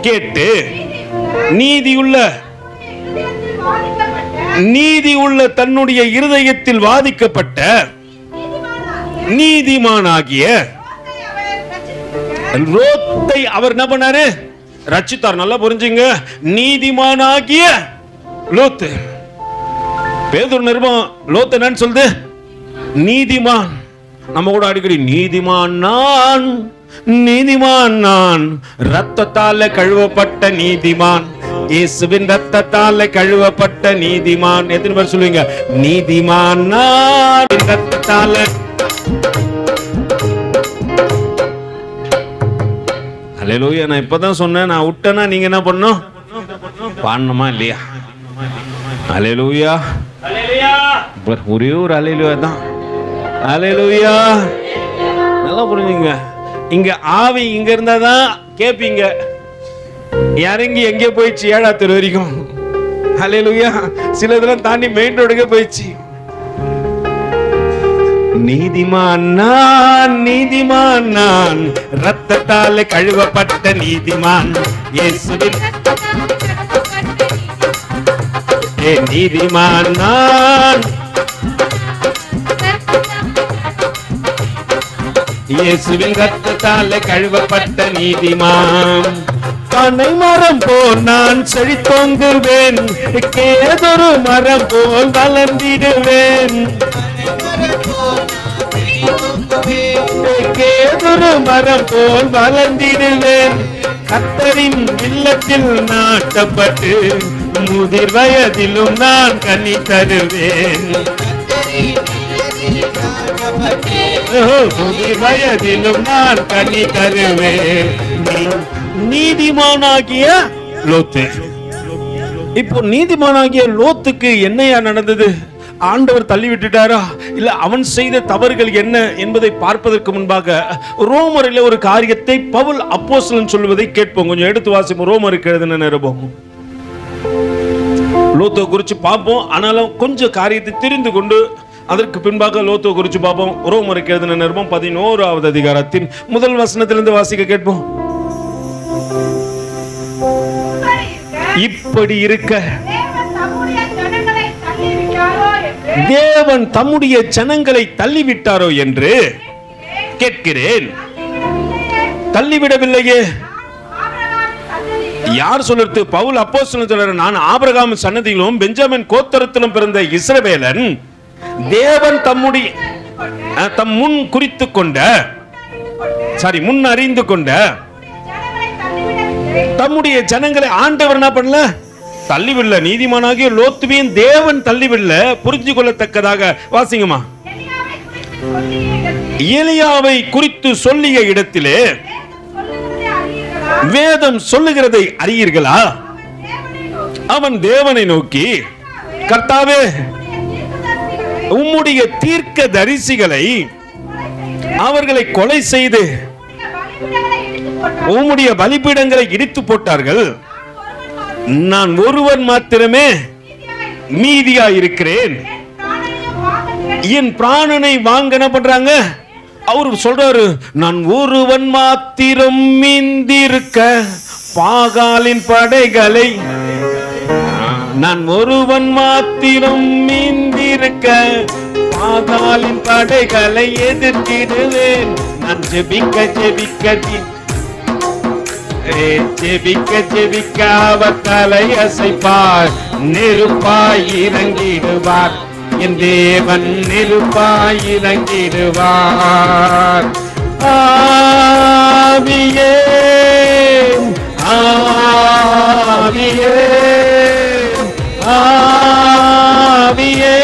கேட்டு நீதியுள்ள தன்னுடைய இருதயத்தில் வாதிக்கப்பட்ட நீதிமானாகிய லோத்தை அவர் என்ன பண்ணாரு? ரட்சித்தார். நல்லா புரிஞ்சுங்க. நீதிமானாகிய லோத்து. பேதுரு நிருபம் லோத்து என்னன்னு சொல்லுது? நீதிமான். நம்ம கூட அடிக்கடி நீதிமான் நான், நீதிமான் நான், ரத்தத்தால கழுவப்பட்ட நீதிமான், இயேசுவின் ரத்தத்தால கழுவப்பட்ட நீதிமான். எத்தனை பேர் சொல்லுவீங்க? நீதிமான் நான், ரத்தத்தால. அல்லேலூயா. நான் இப்பதான் சொன்னேன், நான் விட்டேன்னா நீங்க என்ன பண்ணணும்? பாடணுமா இல்லையா? அல்லேலூயா. ஒரே ஒரு அல்லேலூயா தான். அல்லேலூயா. நல்லா புரிஞ்சுங்க. இங்க ஆவி இங்க இருந்தாதான் கேப்பீங்க. இறங்கி எங்கே போயிடுச்சு? 7ஆம் தெரு வரைக்கும். அல்லேலூயா. சில இதெல்லாம் தாண்டி மெயின் ரோடுக்கே போயிடுச்சு. நீதிமான் நான், நீதிமான் நான், ரத்தத்தால் கழுவப்பட்ட நீதிமான், இயேசுவின் நீதிமான் நான், இயேசுவின் ரத்தத்தால் கழுவப்பட்ட நீதிமான். பனை மரம் போல் நான் செழித்தோங்குவேன், கேதொரு மரம் போல் வளர்ந்திடுவேன், கேதொரு மரம் போல் வளர்ந்திடுவேன், கர்த்தரின் இல்லத்தில் நாட்டப்பட்டு முதிர் வயதிலும் நான் கனி தருவேன், முதிர் வயதிலும் நான் கனி தருவேன். நீதிமானாகிய லோத்து. இப்போ நீதிமானாகிய லோத்துக்கு என்னையா நடந்தது? ஆண்டவர் தள்ளி விட்டுட்டாரா, இல்ல அவன் செய்த தவறுகள் என்ன என்பதை பார்ப்பதற்கு முன்பாக ரோமரில் ஒரு காரியத்தை பவுல் அப்போஸ்தலன் சொல்வதை கேட்போம். கொஞ்சம் எடுத்து வாசிப்போம். ரோமருக்கு எழுதின நிருபம் லோத்துவை குறித்து பார்ப்போம். ஆனாலும் கொஞ்சம் காரியத்தை தெரிந்து கொண்டு அதற்கு பின்பாக லோத்துவை குறித்து பார்ப்போம். ரோமருக்கு எழுதின நிருபம் 11வது அதிகாரத்தின் முதல் வசனத்திலிருந்து வாசிக்க கேட்போம். இப்படி இருக்க தேவன் தம்முடைய ஜனங்களை தள்ளிவிட்டாரோ என்று கேட்கிறேன். தள்ளிவிடவில்லையே. யார் சொல்றது? பவுல் அப்போஸ்தலன் சொல்றார், நான் ஆபிரகாம் சன்னதியிலும் பெஞ்சமின் கோத்திரத்திலும் பிறந்த இஸ்ரவேலன், தேவன் தம் முன் குறித்து கொண்ட முன் அறிந்து கொண்ட தம்முடைய ஜனங்களை ஆண்டவர் என்ன பண்ணல? தள்ளிவிடல. நீதிமானாகிய லோத்துவையும் தேவன் தள்ளிவிடல. புரிஞ்சு கொள்ளத்தக்கதாக வாசிங்கம்மா. எலியாவை குறித்து சொல்லிய இடத்திலே வேதம் சொல்லுகிறதை அறியீர்களா? அவன் தேவனை நோக்கி, கர்த்தாவே, உம்முடைய தீர்க்க தரிசிகளை அவர்களை கொலை செய்து உம்முடைய பலிபீடங்களை இடித்து போட்டார்கள். நான் ஒருவன் மாத்திரமே மீதியா இருக்கிறேன். என் பிராணனை வாங்க என்ன பண்றாங்க? அவரு சொல்றாரு, நான் ஒருவன் மாத்திரம் மீந்திருக்க பாகாலின் படைகளை, நான் ஒருவன் மாத்திரம் மீந்திருக்க பாகாலின் படைகளை எதிர்த்திடுவேன். நான் ஜெபிக்க ஜெபிக்க ஜெபிக்க ஜெபிக்க அவர் தலை அசைப்பார். நெருப்பாய் இறங்கிடுவார் என் தேவன், நெருப்பாய் இறங்கிடுவார். ஆவியே ஆவியே ஆவியே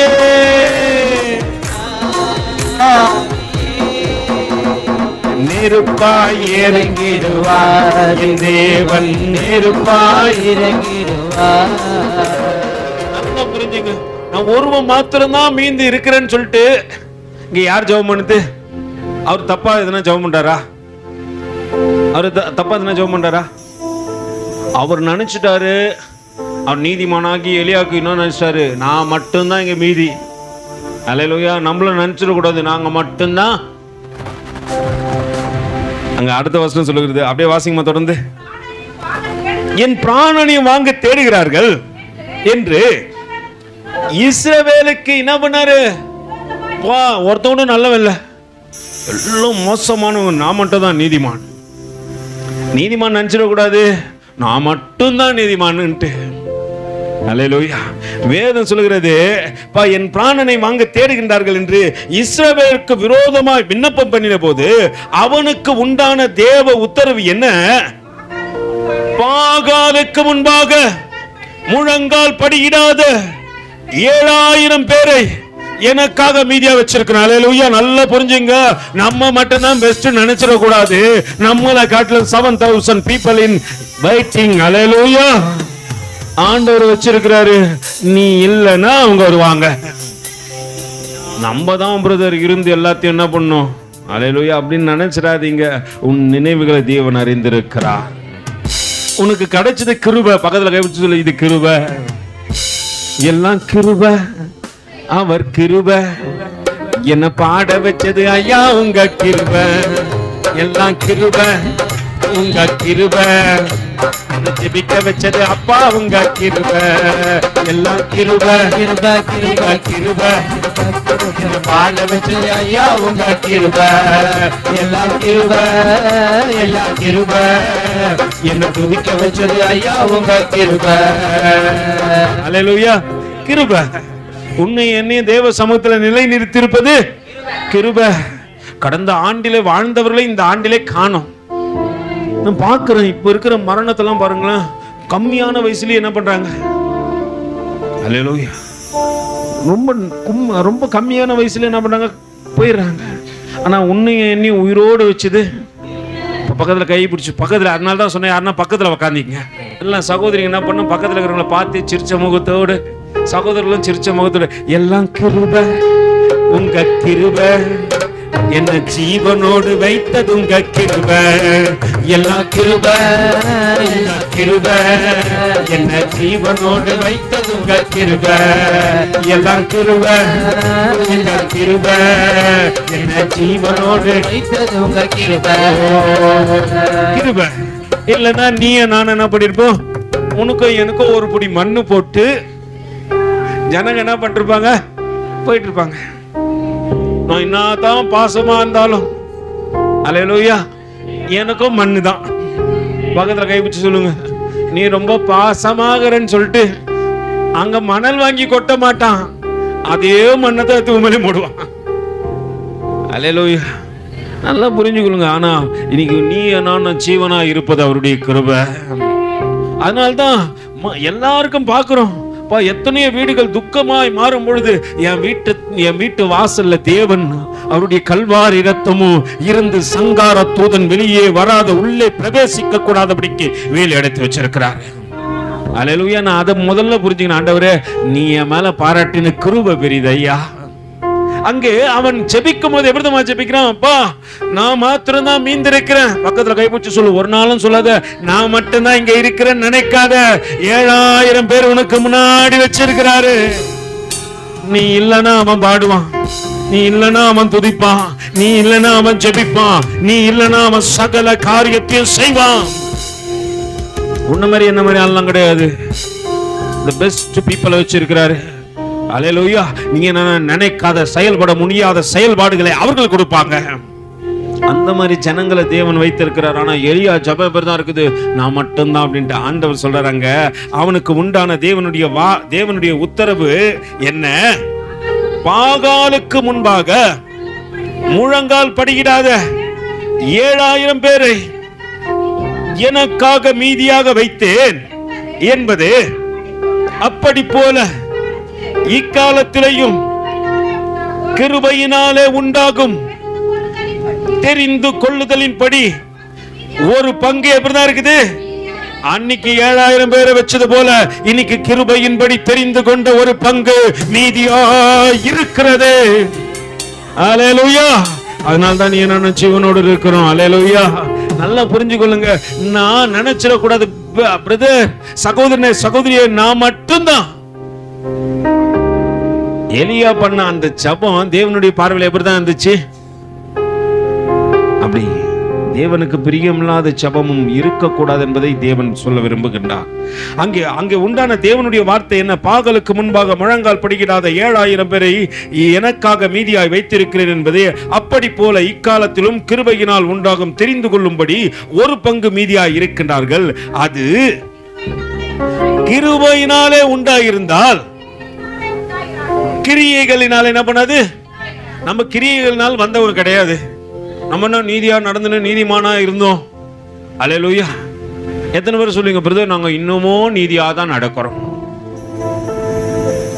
நெருப்பாய் இறங்கிடுவார் என் தேவன், நெருப்பாய் இறங்கிடுவார். நல்லா புரிஞ்சுங்க. நான் ஒருவன் மாத்திரம்தான் மீந்து இருக்கிறேன்னு சொல்லிட்டு இங்க யார் ஜெபம் பண்ணுது? அவர் தப்பா எதுனா ஜெபம் பண்றாரா? அவர் தப்பா எதுனா ஜெபம் பண்றாரா? அவர் நினைச்சிட்டாரு, அவர் நீதிமானாகி எலியாவுக்கு இன்னும் நினைச்சிட்டாரு, நான் மட்டும்தான் இங்க மீதி. அல்லேலூயா. நம்மளும் நினைச்சிடக்கூடாது நாங்க மட்டும்தான். அங்க அடுத்த வசனம் சொல்லுகிறது, அப்படியே வாசிங்கமா தொடர்ந்து. என் பிராணனை வாங்க தேடுகிறார்கள் என்று இஸ்ரவேலுக்கு என்ன பண்ணாரு? ஒருத்தவனும் நல்லவன் இல்ல, எல்லாம் மோசமானவங்க. நான் மட்டும் தான் நீதிமான். நீதிமான் நினைச்சிடக்கூடாது, நான் மட்டும்தான் நீதிமான்னுட்டு. அல்லேலூயா. வேதம் சொல்லுகிறது, என் பிராணனை வாங்க தேடுகின்றார்கள் என்று இஸ்ரவேலுக்கு விரோதமாய் விண்ணப்பம் பண்ணின போது அவனுக்கு உண்டான தேவ உத்தரவு என்ன? பாகாலுக்கு முன்பாக முழங்கால் படியிடாத 7000 பேரை எனக்காக மீதியா வச்சிருக்கேன். அல்லேலூயா. நல்லா புரிஞ்சுங்க. நம்ம மட்டும் தான் பெஸ்ட் நினைச்சிட கூடாது. நம்மள காட்டில 7000 people in waiting. அல்லேலூயா. ஆண்டவர் வச்சிருக்கிறாரு. நீ இல்லைன்னா அவங்க வருவாங்க. நம்ம தான் பிரதர் இருந்து எல்லாத்தையும் என்ன பண்ணும்? அல்லேலூயா அப்படின்னு நினைச்சிடாதீங்க. உன் நினைவுகளை தேவன் அறிந்திருக்கிறார். உனக்கு கிடைச்சது கிருபை. பக்கத்துல கைவிட்டு சொல்லு, இது கிருபை. எல்லாம் கிருபை. அவர் கிருபை. என்ன பாட வச்சது ஐயா உங்க கிருபை. எல்லாம் கிருபை. உங்க கிருபை. ஜெபிக்க வச்சது அப்பா உங்க கிருபை. எல்லாம் கிருபை. கிருபை கிருபை கிருபை. பாட வச்சது ஐயா உங்க கிருபை. எல்லாம் கிருபை. எல்லாம் கிருபை. என்ன துதிக்க வச்சது ஐயா உங்க கிருபை. அல்லேலூயா. கிருபை. உன்னை என்னையும் தேவ சமூகத்துல நிலை நிறுத்தியிருப்பது கிருபை. கடந்த ஆண்டிலே வாழ்ந்தவர்களை இந்த ஆண்டிலே காணோம். நான் பார்க்கிறேன், இப்ப இருக்கிற மரணத்தெல்லாம் பாருங்களேன், கம்மியான வயசுலயே என்ன பண்றாங்க? அல்லேலூயா. ரொம்ப கம்மியான வயசுல என்ன பண்றாங்க? போயிடுறாங்க. ஆனா உன்னையும் என்னையும் உயிரோடு வச்சது பக்கத்துல கை பிடிச்சி பக்கத்துல. அதனால தான் சொன்னேன், யாருன்னா பக்கத்துல உக்காந்தீங்க. எல்லாம் சகோதரிங்க என்ன பண்ணும்? பக்கத்துல இருக்கிறவங்களை பார்த்து சிரிச்ச முகத்தோடு, சகோதரர்களும் சிரிச்ச முகத்தோடு, எல்லாம் கிருபை. உங்க கிருபை. என்ன ஜீவனோடு வைத்தது உங்க கிருபை. எல்லாம் கிருபை. கிருபை. என்ன ஜீவனோடு வைத்தது உங்க கிருபை. எல்லாம் கிருபை. உங்க கிருபை. என்ன ஜீவனோடு வைத்தது உங்க கிருபை. கிருபை இல்லைன்னா நீ நான் என்ன பண்ணிருப்போம்? உனக்கும் எனக்கும் ஒரு புடி மண்ணு போட்டு ஜனங்க என்ன பண்ணிருப்பாங்க? போயிட்டு இருப்பாங்க. நான் என்னதான் பாசமா இருந்தாலும் அல்லேலூயா எனக்கும் மண்ணு தான். பக்கத்துல கைப்பிடிச்சு சொல்லுங்க, நீ ரொம்ப பாசமாகறன்னு சொல்லிட்டு அங்க மணல் வாங்கி கொட்ட மாட்டான், அதே மண்ணை தான் தூமலி மூடுவான். அல்லேலூயா. நல்லா புரிஞ்சுக்கொள்ளுங்க. ஆனா இன்னைக்கு நீ நான் ஜீவனா இருப்பது அவருடைய கிருபை. அதனால்தான் எல்லாருக்கும் பார்க்கிறோம். எத்தனையோ வீடுகள் துக்கமாய் மாறும் பொழுது என் வீட்டு வாசல்ல தேவன் அவருடைய கல்வாரி இரத்தமும் இருந்து சங்கார தூதன் வெளியே வராத உள்ளே பிரவேசிக்க கூடாதபடிக்கு வேலி அடைத்து வச்சிருக்கிறார். அல்லேலூயா. நான் அதை முதல்ல புரிஞ்சுக்கணும். ஆண்டவரே, நீ என் மேல பாராட்டின கிருபை பெரியது ஐயா. அங்கே அவன் ஜெபிக்கும் போது எப்படிதான் ஜெபிக்கிறான்? அப்பா, நான் மாத்திரம் தான் மீந்திருக்கிறேன். பக்கத்துல கைப்பிடிச்சு சொல்லு, ஒரு நாளும் சொல்லாத நான் மட்டும்தான் இங்க இருக்கிறேன்னு நினைக்காத. 7000 பேர் உனக்கு முன்னாடி வச்சிருக்கிறாரு. நீ இல்லனா அவன் பாடுவான், நீ இல்லனா அவன் துதிப்பான், நீ இல்லனா அவன் ஜெபிப்பான், நீ இல்லனா அவன் சகல காரியத்தையும் செய்வான். உன்ன மாதிரி என்ன மாதிரி ஆள்லாம் கிடையாது. the best people வச்சிருக்கிறாரு. அல்லேலூயா. நீங்க நினைக்காத செயல்பட முடியாத செயல்பாடுகளை அவர்கள் கொடுப்பாங்க. அந்த மாதிரி ஜனங்களை தேவன் வைத்திருக்கிறார். ஆனா எலியா ஜெபம் தான் இருக்குது, நான் மட்டும்தான் அப்படின்ட்டு ஆண்டவர் சொல்றாங்க. அவனுக்கு உண்டான தேவனுடைய உத்தரவு என்ன? பாகாலுக்கு முன்பாக முழங்கால் படியிடாத 7000 பேரை எனக்காக மீதியாக வைத்தேன் என்பது அப்படி போல இக்காலத்திலேயும் கிருபையினாலே உண்டாகும் தெரிந்து கொள்ளுதலின்படி ஒரு பங்கு எப்படிதான் இருக்குது? அன்னைக்கு 7000 பேரை வச்சது போல இன்னைக்கு கிருபையின்படி தெரிந்து கொண்ட ஒரு பங்கு மீதியா இருக்கிறது. அல்லேலூயா. அதனால்தான் நீ என்ன ஜீவனோடு இருக்கிறோம். அல்லேலூயா. நல்லா புரிஞ்சுக்கொள்ளுங்க. நான் நினைச்சிடக்கூடாது பிரதர், சகோதரனே, சகோதரியே, நான் மட்டும்தான். எலியா பண்ண அந்த ஜெபம் தேவனுடைய பார்வையில் எப்படிதான் இருந்துச்சு? அப்படி தேவனுக்கு பிரியமில்லாத ஜெபமும் இருக்கக்கூடாது என்பதை தேவன் சொல்ல விரும்புகின்றார். அங்கே உண்டான தேவனுடைய வார்த்தை என்ன? பாகலுக்கு முன்பாக முழங்கால் படிக்கிடாத 7000 பேரை எனக்காக மீதியாய் வைத்திருக்கிறேன் என்பதே அப்படி போல இக்காலத்திலும் கிருபையினால் உண்டாகும் தெரிந்து கொள்ளும்படி ஒரு பங்கு மீதியாய் இருக்கின்றார்கள். அது கிருபையினாலே உண்டாயிருந்தால் கிரியைகளினால் என்ன பண்ணாது? நம்ம கிரியைகளினால் வந்தவர் கிடையாது. நம்ம என்ன நீதியா நடந்து நீதிமானா இருந்தோம்? அல்லேலூயா. எத்தனை பேர் சொல்லுங்க பிரதர், நாங்க இன்னமும் நீதியா தான் நடக்கிறோம்?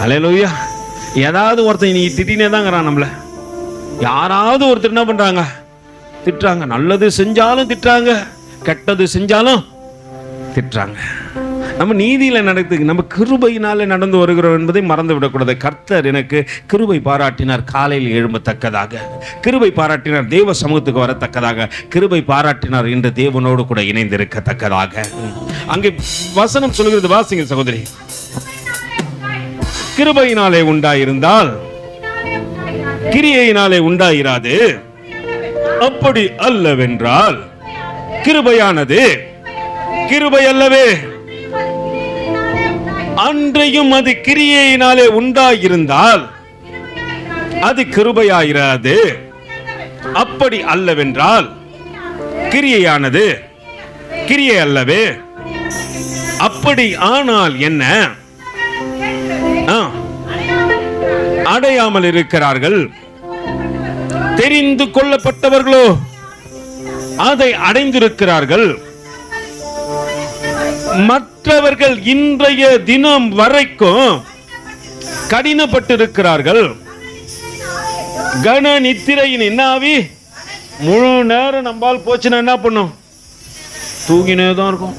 அல்லேலூயா. ஏதாவது ஒருத்தன் நீ திட்டினே தாங்கிறான் நம்மள. யாராவது ஒருத்தர் என்ன பண்றாங்க? திட்டுறாங்க. நல்லது செஞ்சாலும் திட்டுறாங்க, கெட்டது செஞ்சாலும் திட்டுறாங்க. நம்ம நீதியில நடக்குது, நம்ம கிருபையினால நடந்து வருகிறோம் என்பதை மறந்து விடக்கூடாது. கர்த்தர் எனக்கு கிருபை பாராட்டினார் காலையில் எழும்பத்தக்கதாக, கிருபை பாராட்டினார் தேவ சமூகத்துக்கு வரத்தக்கதாக, கிருபை பாராட்டினார் இன்று தேவனோடு கூட இணைந்திருக்கத்தக்கதாக. அங்கே வசனம் சொல்கிறது, வாசிங்க சகோதரி. கிருபையினாலே உண்டாயிருந்தால் கிரியையினாலே உண்டாயிராது. அப்படி அல்லவென்றால் கிருபையானது கிருபை அல்லவே. அன்றையும் அது கிரியையினாலே உண்டாயிருந்தால் அது கிருபையாயிராது. அப்படி அல்லவென்றால் கிரியையானது கிரியை அல்லவே. அப்படி ஆனால் என்ன? அடையாமல் இருக்கிறார்கள். தெரிந்து கொள்ளப்பட்டவர்களோ அதை அடைந்திருக்கிறார்கள். மற்றவர்கள் இன்றைய தினம் வரைக்கும் கடினப்பட்டிருக்கிறார்கள். கன நித்திரையின் என்னாவி முழு நேரம் நம்பால் போச்சுன்னா என்ன பண்ணும்? தூங்கினே தான் இருக்கும்.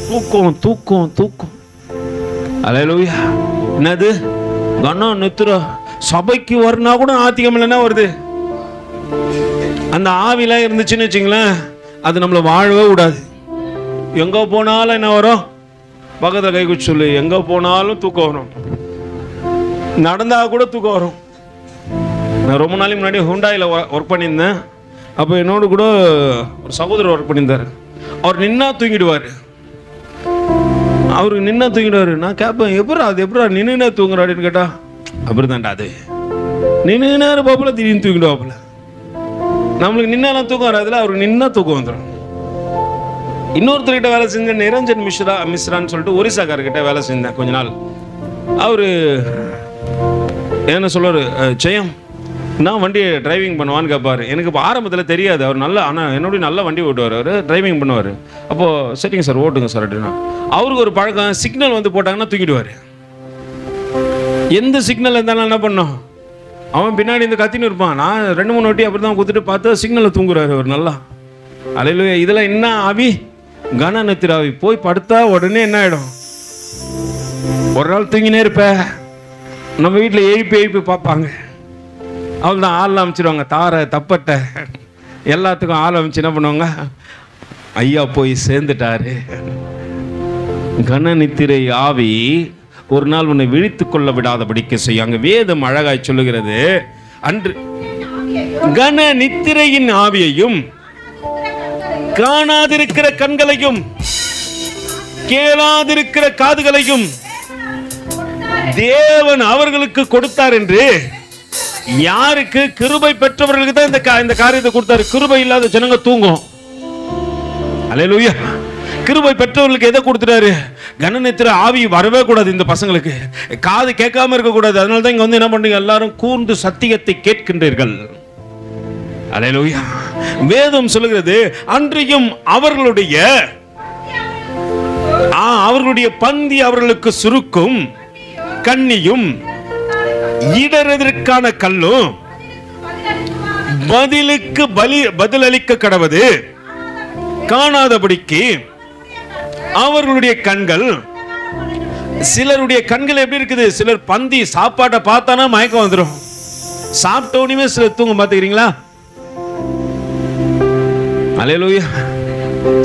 தூக்கம் தூக்கம் தூக்கம். அல்லேலூயா. என்னது கன நித்திரை? சபைக்கு வரனா கூட ஆத்திகம் இல்லைன்னா வருது. அந்த ஆவிலாம் இருந்துச்சுன்னு வச்சுங்களேன், அது நம்மளை வாழவே விடாது. எங்கே போனாலும் என்ன வரும்? பக்கத்தில் கை குச்சி சொல்லு. எங்கே போனாலும் தூக்கம் வரும். நடந்தா கூட தூக்கம் வரும். நான் ரொம்ப நாளைக்கு முன்னாடி ஹுண்டாயில் ஒர்க் பண்ணியிருந்தேன். அப்போ என்னோடு கூட ஒரு சகோதரர் ஒர்க் பண்ணியிருந்தார். அவர் நின்னா தூங்கிடுவார். அவருக்கு நின்னா தூங்கிடுவார். நான் கேட்பேன், எப்படா நின்றுனே தூங்குறாடின்னு கேட்டா, அப்படி தான்டா அது நின்று நேரம் பாப்பல திடீர்னு தூங்கிடுவாப்புல. நம்மளுக்கு நின்னாலாம் தூக்கம் வராதுல, அவருக்கு நின்னா தூக்கம் வந்துடும். இன்னொருத்தர்கிட்ட வேலை செஞ்சேன், நிரஞ்சன் மிஸ்ரான்னு சொல்லிட்டு ஒரிசாக்கார்கிட்ட வேலை செஞ்சேன் கொஞ்ச நாள். அவரு என்ன சொல்றாரு, ஜெயம் நான் வண்டி டிரைவிங் பண்ணுவான்னு கேட்பார். எனக்கு இப்போ ஆரம்பத்தில் தெரியாது. அவர் நல்ல, ஆனால் என்னுடைய நல்ல வண்டி ஓட்டுவார், அவர் டிரைவிங் பண்ணுவார். அப்போது சரிங்க சார் ஓட்டுங்க சார் அப்படின்னா. அவருக்கு ஒரு பழக்கம், சிக்னல் வந்து போட்டாங்கன்னா தூக்கிடுவார். எந்த சிக்னல் இருந்தாலும் என்ன பண்ணோம், அவன் பின்னாடி இந்த கத்தின்னு இருப்பான். நான் 2-3 வாட்டி அப்படி தான் கொடுத்துட்டு பார்த்தா சிக்னலில் தூங்குறாரு அவர் நல்லா. அல்லேலூயா. இதெல்லாம் என்ன ஆவி? கனநித்திராவி. போய் படுத்தா உடனே என்ன ஆகிடும், ஒரு நாள் தூங்கினே இருப்ப. நம்ம வீட்டில் எழுப்பி பார்ப்பாங்க. அவள் தான் ஆள் அமைச்சிடுவாங்க, தாரை தப்பட்டை எல்லாத்துக்கும் ஆள் அமைச்சு என்ன பண்ணுவாங்க, ஐயா போய் சேர்ந்துட்டாரு. கனநித்திரை ஆவி ஒரு நாள் உன்னை விழித்து கொள்ள விடாதபடிக்க செய்ய. அங்க வேதம் அழகாய் சொல்லுகிறது, அன்று கன நித்திரையின் ஆவியையும் காணாதிருக்கிற கண்களையும் கேளாதிருக்கிற காதுகளையும் தேவன் அவர்களுக்கு கொடுத்தார் என்று. யாருக்கு? கிருபை பெற்றவர்களுக்கு தான் இந்த காரியத்தை கொடுத்தாரு. கிருபை இல்லாத ஜனங்க தூங்கும். அல்லேலூயா. கிருபை பெற்றவர்களுக்கு எதை கொடுத்துட்டாரு? கனநித்திரை ஆவி வரவே கூடாது இந்த பசங்களுக்கு. காது கேட்காம இருக்க கூடாது. அதனால தான் இங்க வந்து என்ன பண்றீங்க, எல்லாரும் கூர்ந்து சத்தியத்தை கேட்கின்றீர்கள். அல்லேலூயா. வேதம் சொல்லுகிறது, அன்றையும் அவர்களுடைய பந்தி அவர்களுக்கு சுருக்கும், கண்ணியும் இடறதற்கான கல்லும் பதிலுக்கு பதிலளிக்க கடவது காணாதபடிக்கு அவர்களுடைய கண்கள். சிலருடைய கண்கள் எப்படி இருக்குது? சிலர் பந்தி சாப்பாட்டை பார்த்தானா மயக்கம் வந்துடும். சாப்பிட்டோனே சிலர் தூங்க. பார்த்துக்கிறீங்களா? அல்லேலூயா.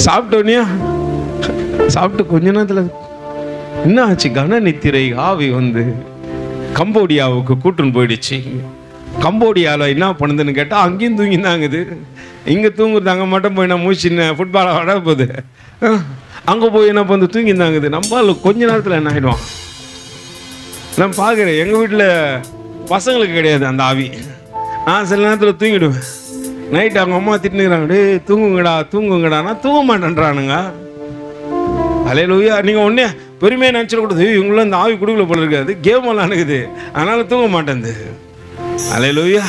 சாப்பிட்டோனே சாப்பிட்டு கொஞ்ச நேரத்தில் என்ன ஆச்சு, கனநித்திரை ஆவி வந்து கம்போடியாவுக்கு கூட்டுன்னு போயிடுச்சு. கம்போடியாவில் என்ன பண்ணுதுன்னு கேட்டால் அங்கேயும் தூங்கிந்தாங்குது. இங்கே தூங்குறது அங்கே மட்டும் போய் நான் மூச்சின்னு ஃபுட்பாலை விட போகுது. அங்கே போய் என்ன பண்ணு தூங்கிந்தாங்குது. நம்ம கொஞ்ச நேரத்தில் என்ன ஆகிடுவான். நான் பார்க்குறேன், எங்கள் வீட்டில் பசங்களுக்கு கிடையாது அந்த ஆவி. நான் சில நேரத்தில் தூங்கிடுவேன். நைட்டு அவங்க அம்மா திட்டுனுங்கிறாங்க, டே தூங்குங்கடா. நான் தூங்க மாட்டேன்றானுங்க. அல்லேலூயா. நீங்கள் ஒன்றே பெருமையாக நினச்சிடக்கூடாது, இவங்களும் இந்த ஆவி குடுக்கல போல இருக்காது, கேம் எல்லாம் அணுகுது, அதனால தூங்க மாட்டேன். அல்லேலூயா.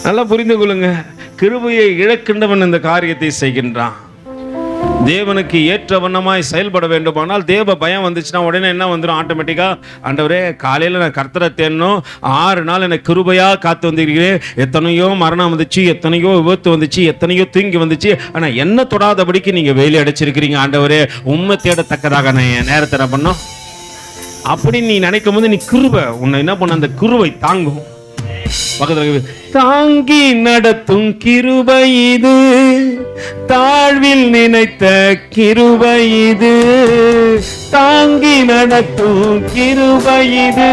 நல்லா புரிந்து கொள்ளுங்க. கிருபையை இழக்கின்றவன் இந்த காரியத்தை செய்கின்றான். தேவனுக்கு ஏற்ற வண்ணமாய் செயல்பட வேண்டுமானால் தேவ பயம் வந்துச்சுன்னா உடனே என்ன வந்துடும், ஆட்டோமேட்டிக்கா, ஆண்டவரே காலையில் நான் கர்த்தரை தேடணும், 6 நாள் எனக்கு கிருபையா காத்து வந்திருக்கிறேன். எத்தனையோ மரணம் வந்துச்சு, எத்தனையோ விபத்து வந்துச்சு, எத்தனையோ தூங்கி வந்துச்சு, ஆனா என்ன தொடாதபடிக்கு நீங்க வேலி அடைச்சிருக்கிறீங்க. ஆண்டவரே உண்மை தேடத்தக்கதாக நான் என் நேரத்தை என்ன பண்ணோம் அப்படின்னு நீ நினைக்கும் போது நீ கிருபை உன்னை என்ன பண்ண, அந்த கிருபை தாங்கும். தாங்கி நடத்தும் கிருபை இது, தாழ்வில் நினைத்த கிருபை இது. தாங்கி நடத்தும் கிருபை இது,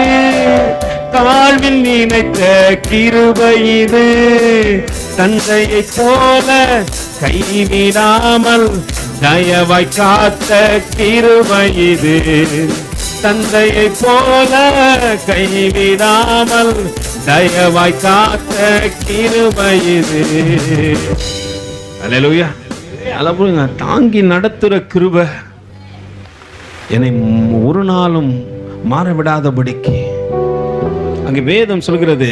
தாழ்வில் நினைத்த கிருபை இது. தந்தையை போல கைவிடாமல் தயவாய் காத்த கிருபை இது. தந்தையை போல கைவிடாமல் தயவாய் காத்த கிருபை இது. அல்லேலூயா. அல்லேலூயா. தாங்கி நடத்துற கிருபை என்னை ஒரு நாளும் மாறவிடாதபடிக்கு. அங்க வேதம் சொல்கிறது,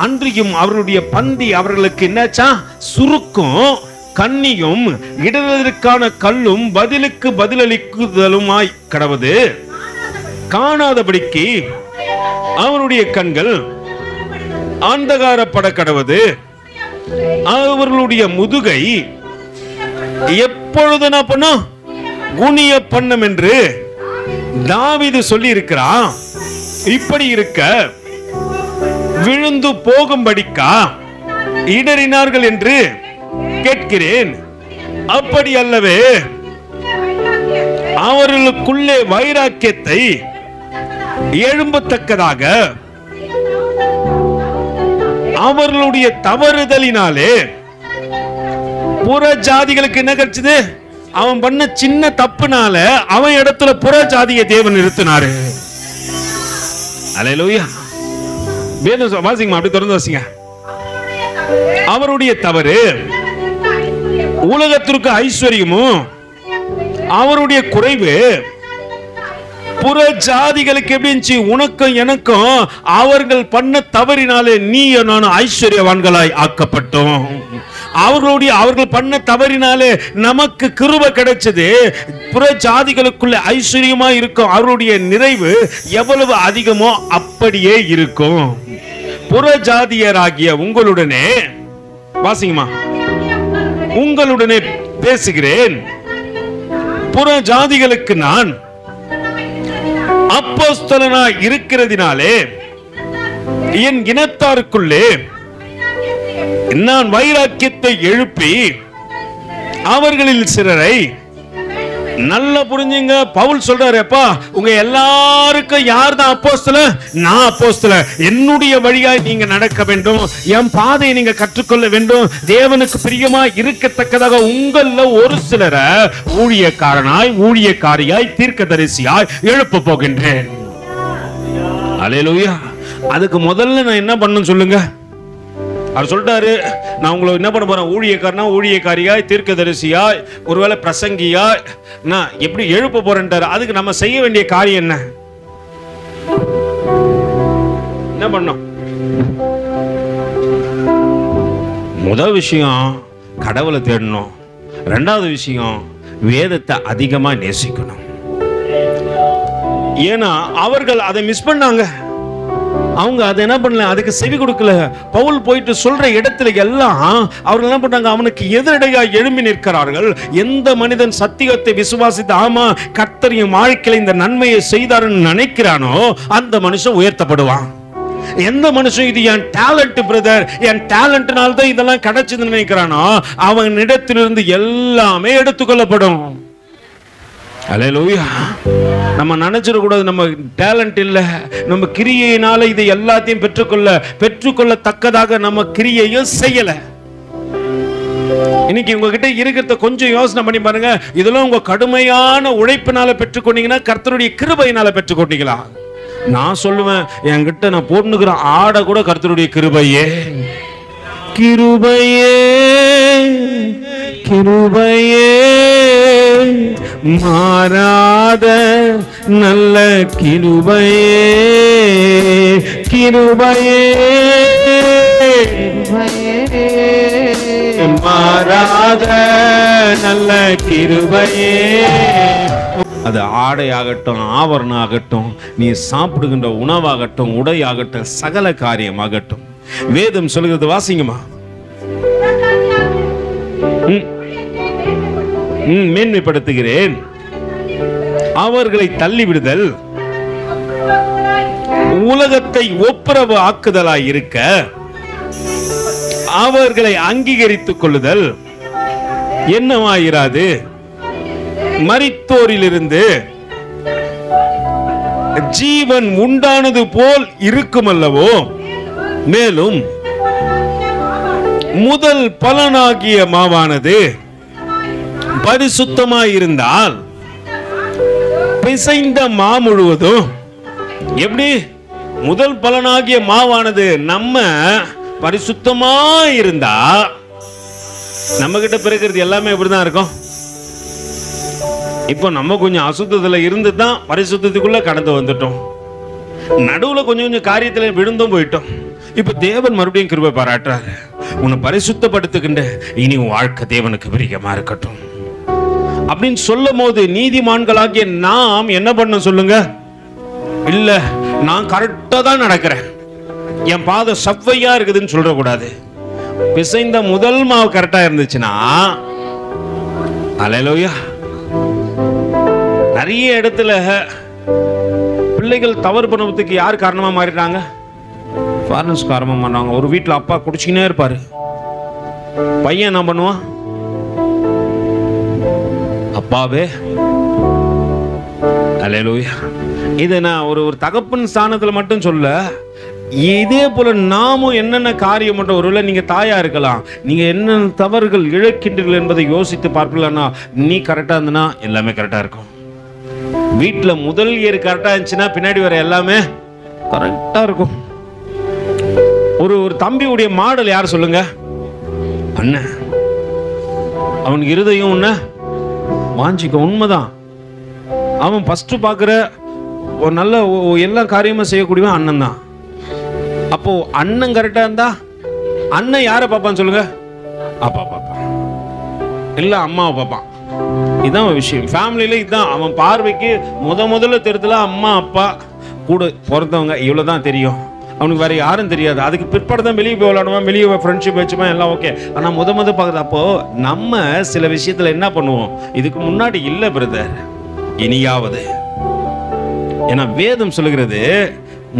அன்றியும் அவர்களுடைய பந்தி அவர்களுக்கு என்னாச்சா, சுருக்கும், கண்ணியும் இடதற்கான கல்லும் பதிலுக்கு பதிலளிக்குதலுமாய் கடவது காணாதபடிக்கு அவருடைய கண்கள் அந்தகாரப்பட கடவது. அவர்களுடைய முதுகை எப்பொழுது என்ன பண்ணும், குனிய பண்ணும் என்று தாவீது சொல்லி இருக்கிறான். இப்படி இருக்க விழுந்து போகும்படிக்கா இடறினார்கள் என்று கேட்கிறேன். அப்படி அல்லவே அவர்களுக்குள்ளே வைராக்கியத்தை எழும்பத்தக்கதாக அவர்களுடைய தவறுதலினாலே புற ஜாதிகளுக்கு என்ன கிடைச்சது, அவன் பண்ண சின்ன தப்புனால அவன் இடத்துல புற ஜாதியை தேவன் நிறுத்தினாரு. அல்லேலூயா. வேதம் வாசிங்க, அப்படி தொடர்ந்து வாசிங்க. அவருடைய தவறு உலகத்திற்கு ஐஸ்வர்யமும் அவருடைய குறைவு புற ஜாதிகளுக்கு எப்படி இருந்துச்சு? உனக்கும் எனக்கும் அவர்கள் பண்ண தவறினாலே நீ நான் ஐஸ்வர்யவான்களாய் ஆக்கப்பட்டோம். அவர்கள் பண்ண தவறினாலே நமக்கு கிருபை கிடைச்சது. புற ஜாதிகளுக்குள்ள ஐஸ்வர்யமா இருக்கும். அவருடைய நிறைவு எவ்வளவு அதிகமோ அப்படியே இருக்கும். புற ஜாதியராகிய உங்களுடனே, வாசிங்கம்மா, உங்களுடனே பேசுகிறேன். புற ஜாதிகளுக்கு நான் அப்போஸ்தலனாய் இருக்கிறதினாலே என் இனத்தாருக்குள்ளே நான் வைராக்கியத்தை எழுப்பி அவர்களில் சிலரை, நல்ல புரிஞ்சுங்க, பவுல் சொல்றாரு, அப்பா உங்க எல்லாருக்கும் யார் தான் அப்போஸ்தலன்? நான் அப்போஸ்தலன். என்னுடைய வழியாய் நீங்க நடக்க வேண்டும், என் பாதையை நீங்க கற்றுக்கொள்ள வேண்டும், தேவனுக்கு பிரியமா இருக்கத்தக்கதாக உங்கள ஒரு சிலரை ஊழியக்காரனாய், ஊழியக்காரியாய், தீர்க்கதரிசியாய் எழுப்ப போகின்றேன். அல்லேலூயா. அதுக்கு முதல்ல நான் என்ன பண்ணணும் சொல்லுங்க? அவர் சொல்லிட்டாரு, நான் உங்களை என்ன பண்ண போறேன்? ஊழியக்காரனா, ஊழியக்காரியாய், தீர்க்கதரிசியாய், ஒருவேளை பிரசங்கியாய் நான் எப்படி எழுப்ப போறேன்ட்டாரு. அதுக்கு நம்ம செய்ய வேண்டிய காரியம் என்ன பண்ணணும்? முதல் விஷயம் கடவுளை தேடணும். ரெண்டாவது விஷயம் வேதத்தை அதிகமா நேசிக்கணும். ஏன்னா அவர்கள் அதை மிஸ் பண்ணாங்க. அவங்க அதை என்ன பண்ணல, அதுக்கு செவி கொடுக்கல. பவுல் போயிட்டு சொல்ற இடத்துல எல்லாம் அவர்கள் என்ன பண்ணாங்க? அவனுக்கு எதிரடையா எழும்பி நிற்கிறார்கள். எந்த மனிதன் சத்தியத்தை விசுவாசித்து ஆமா கர்த்தர் என் வாழ்க்கையில இந்த நன்மையை செய்தாருன்னு நினைக்கிறானோ அந்த மனுஷன் உயர்த்தப்படுவான். எந்த மனுஷன் இது என் டேலண்ட் பிரதர், என் டேலண்ட்னால தான் இதெல்லாம் கிடைச்சதுன்னு நினைக்கிறானோ அவனிடத்திலிருந்து எல்லாமே எடுத்துக்கொள்ளப்படும். அல்லேலூயா. நம்ம நினைச்சிடக்கூடாது நம்ம டேலண்ட் இல்லை, நம்ம கிரியையினால இது எல்லாத்தையும் பெற்றுக்கொள்ளத்தக்கதாக நம்ம கிரியையும் செய்யல. இன்னைக்கு உங்ககிட்ட இருக்கிறத கொஞ்சம் யோசனை பண்ணி பாருங்க. இதெல்லாம் உங்க கடுமையான உழைப்பினால பெற்றுக்கொண்டீங்கன்னா கர்த்தருடைய கிருபையினால பெற்றுக்கொண்டீங்களா? நான் சொல்லுவேன், என்கிட்ட நான் போட்டுக்கிற ஆடை கூட கர்த்தருடைய கிருபையே. கிருபையே கிருபையே மாறாத நல்ல கிருபையே, கிருபையே மாறாத நல்ல கிருபையே. அது ஆடையாகட்டும், ஆவரணம் ஆகட்டும், நீ சாப்பிடுகின்ற உணவாகட்டும், உடையாகட்டும், சகல காரியமாகட்டும், வேதம் சொல்கிறது. வாசிங்கம்மா. மேன்மைப்படுத்துகிறேன். அவர்களை தள்ளிவிடுதல், உலகத்தை ஒப்புரவு ஆக்குதலாய் இருக்க அவர்களை அங்கீகரித்துக் கொள்ளுதல் என்னவாயிராது? மரித்தோரிலிருந்து ஜீவன் உண்டானது போல் இருக்குமல்லவோ? மேலும் முதல் பலனாகிய மாவானது பரிசுத்தமாயிருந்தால் பிசைந்த மா முழுவதும் எப்படி? முதல் பலனாகிய மாவானது நம்ம பரிசுத்தமா இருந்தா நம்ம கிட்ட பிறக்கிறது எல்லாமே இப்படிதான் இருக்கும். இப்போ நம்ம கொஞ்சம் அசுத்தத்துல இருந்து தான் பரிசுத்தத்துக்குள்ள கடந்து வந்துட்டோம். நடுவுல கொஞ்சம் கொஞ்சம் காரியத்துல விழுந்தும் போயிட்டோம். இப்ப தேவன் மறுபடியும் கிருபை பாராட்டுறாரு. உன்னை பரிசுத்தப்படுத்துகின்ற இனி உன் வாழ்க்கை தேவனுக்கு பிரியமா இருக்கட்டும் அப்படின்னு சொல்லும் போது நீதிமான்களாகிய நாம் என்ன பண்ண சொல்லுங்க? இல்ல நான் கரெக்டா தான் நடக்கிறேன், என் பாதை சவ்வையா இருக்குதுன்னு சொல்ற கூடாது. பிசைந்த முதல் மாவு கரெக்டா இருந்துச்சுன்னா அல்லேலூயா. நிறைய இடத்துல பிள்ளைகள் தவறு பண்ணுவதுக்கு யார் காரணமா மாறிட்டாங்க? ஃபாரினர்ஸ் காரணமா மாறினாங்க. ஒரு வீட்டில் அப்பா குடிச்சுக்கினே இருப்பாரு, பையன் என்ன பண்ணுவான்? அப்பாவே. அல்லேலூயா. இதை நான் ஒரு தகப்பன் ஸ்தானத்தில் மட்டும் சொல்ல, இதே போல நாமும் என்னென்ன காரியம் மட்டும், ஒருவேளை நீங்க தாயா இருக்கலாம், நீங்க என்னென்ன தவறுகள் இழக்கின்றீர்கள் என்பதை யோசித்து பார்ப்பீங்களா? நீ கரெக்டா இருந்தனா எல்லாமே கரெக்டா இருக்கும். வீட்டில் முதல் ஏறு கரெக்டா இருந்துச்சுன்னா பின்னாடி வர எல்லாமே கரெக்டா இருக்கும். ஒரு தம்பியுடைய மாடல் யார் சொல்லுங்க? அண்ணன். அவனுக்கு இருதயம் ஒண்ணு வாஞ்சிக்க. உண்மைதான். அவன் ஃபர்ஸ்ட் பார்க்குற ஒரு நல்ல எல்லா காரியமும் செய்யக்கூடியவன் அண்ணன் தான். அப்போ அண்ணன் கரெக்டா இருந்தா அண்ணன் யாரை பார்ப்பான்னு சொல்லுங்க? அப்பா பார்ப்பான், இல்ல அம்மாவை பார்ப்பான். இதுதான் விஷயம். ஃபேமிலியில இதுதான் அவன் பார்வைக்கு முதல்ல தெரியுதுல அம்மா அப்பா கூட பிறந்தவங்க, இவ்வளவுதான் தெரியும். அவனுக்கு வேற யாரும் தெரியாது. அதுக்கு பிற்பாடு தான் வெளியே போய் விளையாடுவான், வெளியே ஃப்ரெண்ட்ஷிப் வச்சுமா எல்லாம் ஓகே. ஆனால் முத பார்க்குறது. அப்போ நம்ம சில விஷயத்துல என்ன பண்ணுவோம்? இதுக்கு முன்னாடி இல்லை பிரதர், இனியாவது. ஏன்னா வேதம் சொல்லுகிறது